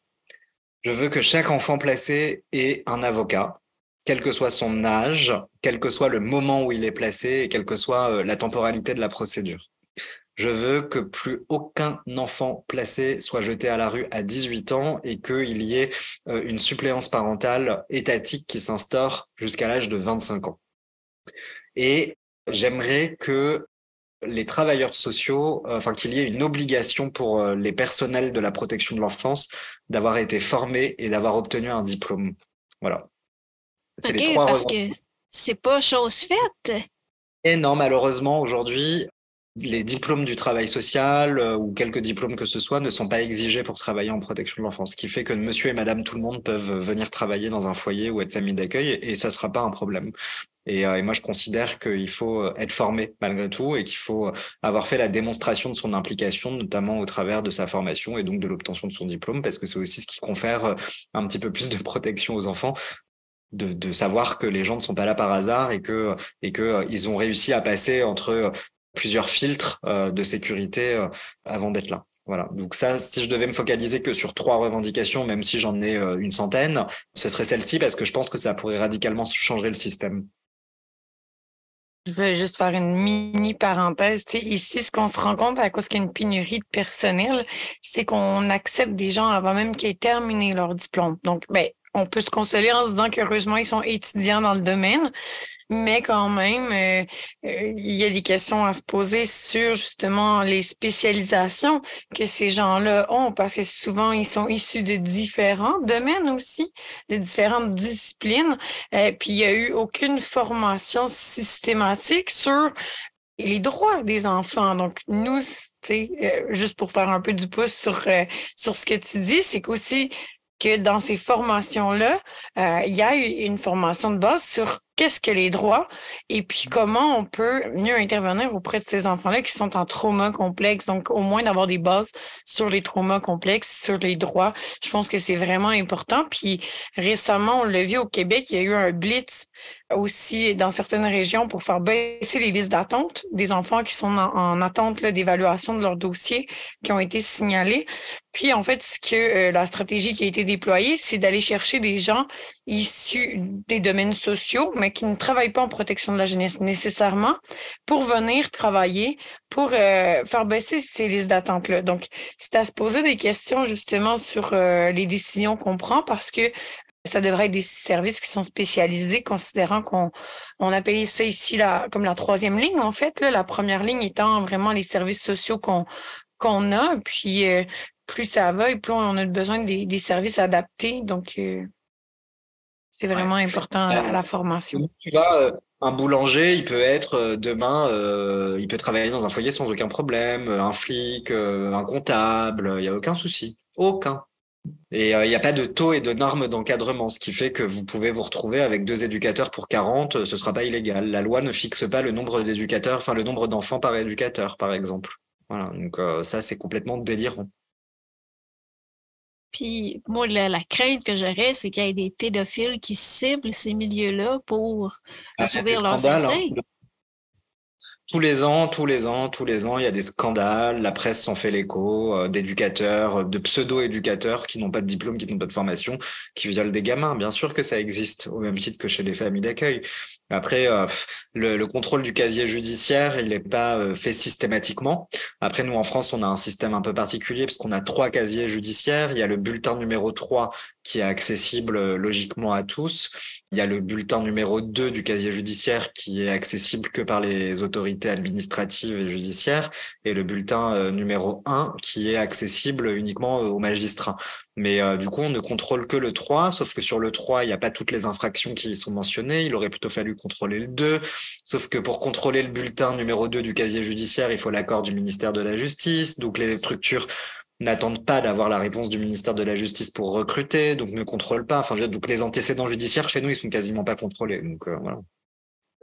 Je veux que chaque enfant placé ait un avocat, quel que soit son âge, quel que soit le moment où il est placé et quelle que soit la temporalité de la procédure. Je veux que plus aucun enfant placé soit jeté à la rue à 18 ans et qu'il y ait une suppléance parentale étatique qui s'instaure jusqu'à l'âge de 25 ans. Et j'aimerais que les travailleurs sociaux, qu'il y ait une obligation pour les personnels de la protection de l'enfance d'avoir été formés et d'avoir obtenu un diplôme. Voilà. C'est les OK, 3 parce raisons. que c'est pas chose faite. Et non, malheureusement, aujourd'hui, les diplômes du travail social ou quelques diplômes que ce soit ne sont pas exigés pour travailler en protection de l'enfance, ce qui fait que monsieur et madame tout le monde peuvent venir travailler dans un foyer ou être famille d'accueil et ça sera pas un problème. Et moi, je considère qu'il faut être formé malgré tout et qu'il faut avoir fait la démonstration de son implication, notamment au travers de sa formation et donc de l'obtention de son diplôme, parce que c'est aussi ce qui confère un petit peu plus de protection aux enfants, de savoir que les gens ne sont pas là par hasard et que ils ont réussi à passer entre plusieurs filtres de sécurité avant d'être là. Voilà. Donc ça, si je devais me focaliser que sur 3 revendications, même si j'en ai une centaine, ce serait celle-ci parce que je pense que ça pourrait radicalement changer le système. Je vais juste faire une mini parenthèse. Tu sais, ici, ce qu'on se rend compte à cause qu'il y a une pénurie de personnel, c'est qu'on accepte des gens avant même qu'ils aient terminé leur diplôme. Donc, ben, on peut se consoler en se disant qu'heureusement, ils sont étudiants dans le domaine, mais quand même, il y a des questions à se poser sur justement les spécialisations que ces gens-là ont, parce que souvent, ils sont issus de différents domaines aussi, de différentes disciplines. Puis, il n'y a eu aucune formation systématique sur les droits des enfants. Donc, nous, tu sais, juste pour faire un peu du pouce sur ce que tu dis, c'est qu'aussi que dans ces formations-là, il y a une formation de base sur qu'est-ce que les droits et puis comment on peut mieux intervenir auprès de ces enfants-là qui sont en trauma complexe. Donc, au moins d'avoir des bases sur les traumas complexes, sur les droits. Je pense que c'est vraiment important. Puis récemment, on l'a vu au Québec, il y a eu un blitz aussi dans certaines régions pour faire baisser les listes d'attente des enfants qui sont en attente d'évaluation de leur dossier qui ont été signalés. Puis, en fait, ce que la stratégie qui a été déployée, c'est d'aller chercher des gens issus des domaines sociaux, mais qui ne travaillent pas en protection de la jeunesse nécessairement, pour venir travailler, pour faire baisser ces listes d'attente-là. Donc, c'est à se poser des questions justement sur les décisions qu'on prend parce que ça devrait être des services qui sont spécialisés, considérant qu'on appelle ça ici comme la 3e ligne, en fait, là, la première ligne étant vraiment les services sociaux qu'on a. Puis, plus ça va et plus on a besoin des services adaptés. Donc, c'est vraiment important la formation. Tu vois, un boulanger, il peut être demain, il peut travailler dans un foyer sans aucun problème, un flic, un comptable, il n'y a aucun souci. Aucun. Et il n'y a pas de taux et de normes d'encadrement, ce qui fait que vous pouvez vous retrouver avec 2 éducateurs pour 40, ce ne sera pas illégal. La loi ne fixe pas le nombre d'éducateurs, enfin le nombre d'enfants par éducateur, par exemple. Voilà, donc ça, c'est complètement délirant. Puis moi, la crainte que j'aurais, c'est qu'il y ait des pédophiles qui ciblent ces milieux-là pour C'est des assouvir leurs scandales, hein. instincts. Tous les ans, il y a des scandales. La presse s'en fait l'écho, d'éducateurs, de pseudo-éducateurs qui n'ont pas de diplôme, qui n'ont pas de formation, qui violent des gamins. Bien sûr que ça existe, au même titre que chez les familles d'accueil. Après, le contrôle du casier judiciaire, il n'est pas fait systématiquement. Après, nous, en France, on a un système un peu particulier parce qu'on a 3 casiers judiciaires. Il y a le bulletin numéro 3 qui est accessible logiquement à tous. Il y a le bulletin numéro 2 du casier judiciaire qui est accessible que par les autorités administratives et judiciaires, et le bulletin numéro 1 qui est accessible uniquement aux magistrats. Mais du coup, on ne contrôle que le 3, sauf que sur le 3, il n'y a pas toutes les infractions qui y sont mentionnées. Il aurait plutôt fallu contrôler le 2, sauf que pour contrôler le bulletin numéro 2 du casier judiciaire, il faut l'accord du ministère de la Justice. Donc les structures n'attendent pas d'avoir la réponse du ministère de la Justice pour recruter, donc ne contrôlent pas. Enfin, donc les antécédents judiciaires chez nous, ils sont quasiment pas contrôlés. Donc voilà.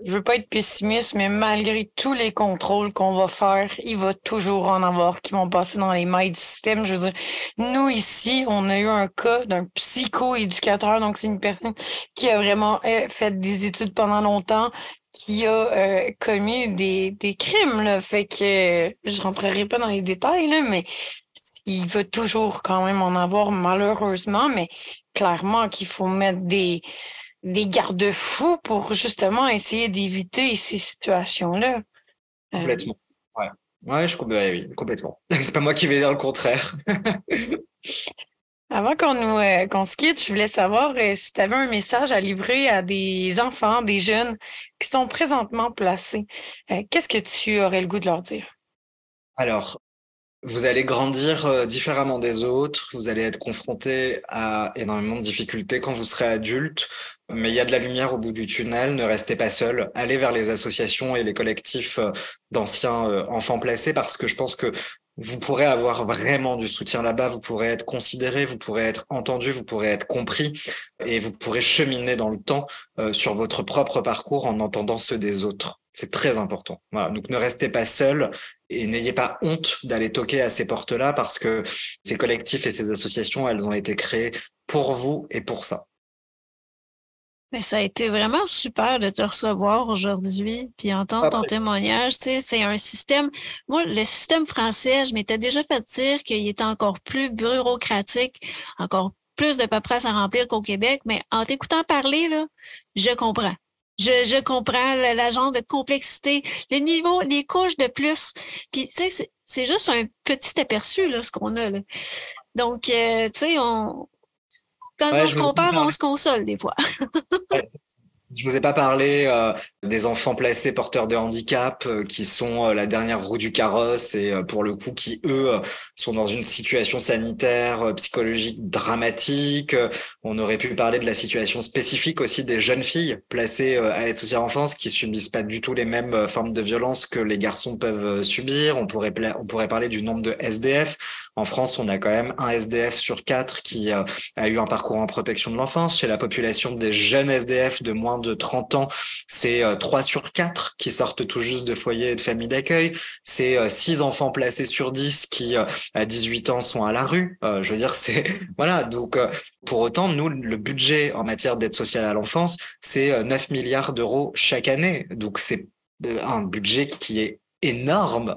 Je veux pas être pessimiste, mais malgré tous les contrôles qu'on va faire, il va toujours en avoir qui vont passer dans les mailles du système. Je veux dire, nous ici, on a eu un cas d'un psycho-éducateur, donc c'est une personne qui a vraiment fait des études pendant longtemps, qui a commis des crimes, là. Fait que je rentrerai pas dans les détails, là, mais il va toujours quand même en avoir malheureusement, mais clairement qu'il faut mettre des garde-fous pour justement essayer d'éviter ces situations-là. Complètement. Ouais, ouais, oui, complètement. C'est pas moi qui vais dire le contraire. Avant qu'on se quitte, je voulais savoir si tu avais un message à livrer à des enfants, des jeunes qui sont présentement placés. Qu'est-ce que tu aurais le goût de leur dire? Alors, vous allez grandir différemment des autres, vous allez être confronté à énormément de difficultés quand vous serez adulte, mais il y a de la lumière au bout du tunnel, ne restez pas seul, allez vers les associations et les collectifs d'anciens enfants placés parce que je pense que vous pourrez avoir vraiment du soutien là-bas, vous pourrez être considéré, vous pourrez être entendu, vous pourrez être compris et vous pourrez cheminer dans le temps sur votre propre parcours en entendant ceux des autres. C'est très important. Voilà. Donc ne restez pas seul et n'ayez pas honte d'aller toquer à ces portes-là parce que ces collectifs et ces associations, elles ont été créées pour vous et pour ça. Mais ça a été vraiment super de te recevoir aujourd'hui, puis entendre ton témoignage. Tu sais, c'est un système. Moi, le système français, je m'étais déjà fait dire qu'il était encore plus bureaucratique, encore plus de paperasse à remplir qu'au Québec, mais en t'écoutant parler, là, je comprends. Je comprends la genre de complexité, le niveau, les couches de plus. Puis, tu sais, c'est juste un petit aperçu, là, ce qu'on a, là. Donc, tu sais, quand on se compare, on se console des fois. Je vous ai pas parlé des enfants placés porteurs de handicap qui sont la dernière roue du carrosse et pour le coup qui eux sont dans une situation sanitaire, psychologique dramatique. On aurait pu parler de la situation spécifique aussi des jeunes filles placées à l'aide sociale à l'enfance qui subissent pas du tout les mêmes formes de violence que les garçons peuvent subir. On pourrait parler du nombre de SDF. En France, on a quand même un SDF sur 4 qui a eu un parcours en protection de l'enfance. Chez la population des jeunes SDF de moins de 30 ans, c'est 3 sur 4 qui sortent tout juste de foyers et de familles d'accueil. C'est 6 enfants placés sur 10 qui, à 18 ans, sont à la rue. Je veux dire, c'est... Voilà, donc pour autant, nous, le budget en matière d'aide sociale à l'enfance, c'est 9 milliards d'euros chaque année. Donc c'est un budget qui est énorme.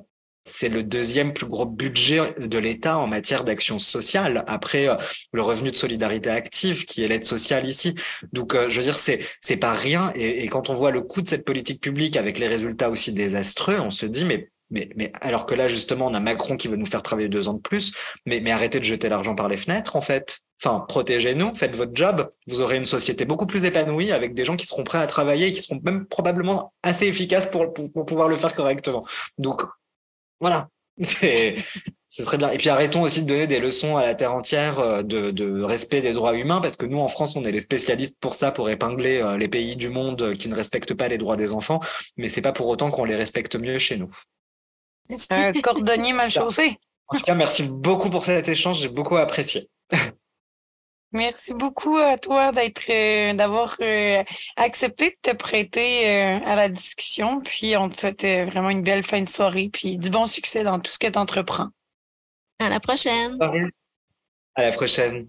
C'est le deuxième plus gros budget de l'État en matière d'action sociale, après le revenu de solidarité active, qui est l'aide sociale ici. Donc, je veux dire, c'est pas rien. Et quand on voit le coût de cette politique publique avec les résultats aussi désastreux, on se dit, mais alors que là, justement, on a Macron qui veut nous faire travailler 2 ans de plus, mais arrêtez de jeter l'argent par les fenêtres, en fait. Enfin, protégez-nous, faites votre job. Vous aurez une société beaucoup plus épanouie avec des gens qui seront prêts à travailler et qui seront même probablement assez efficaces pour pouvoir le faire correctement. Donc, voilà, ce serait bien. Et puis arrêtons aussi de donner des leçons à la terre entière de respect des droits humains, parce que nous, en France, on est les spécialistes pour ça, pour épingler les pays du monde qui ne respectent pas les droits des enfants, mais c'est pas pour autant qu'on les respecte mieux chez nous. Un cordonnier mal chaussé. En tout cas, merci beaucoup pour cet échange, j'ai beaucoup apprécié. Merci beaucoup à toi d'avoir accepté de te prêter à la discussion. Puis on te souhaite vraiment une belle fin de soirée puis du bon succès dans tout ce que tu entreprends. À la prochaine. À la prochaine.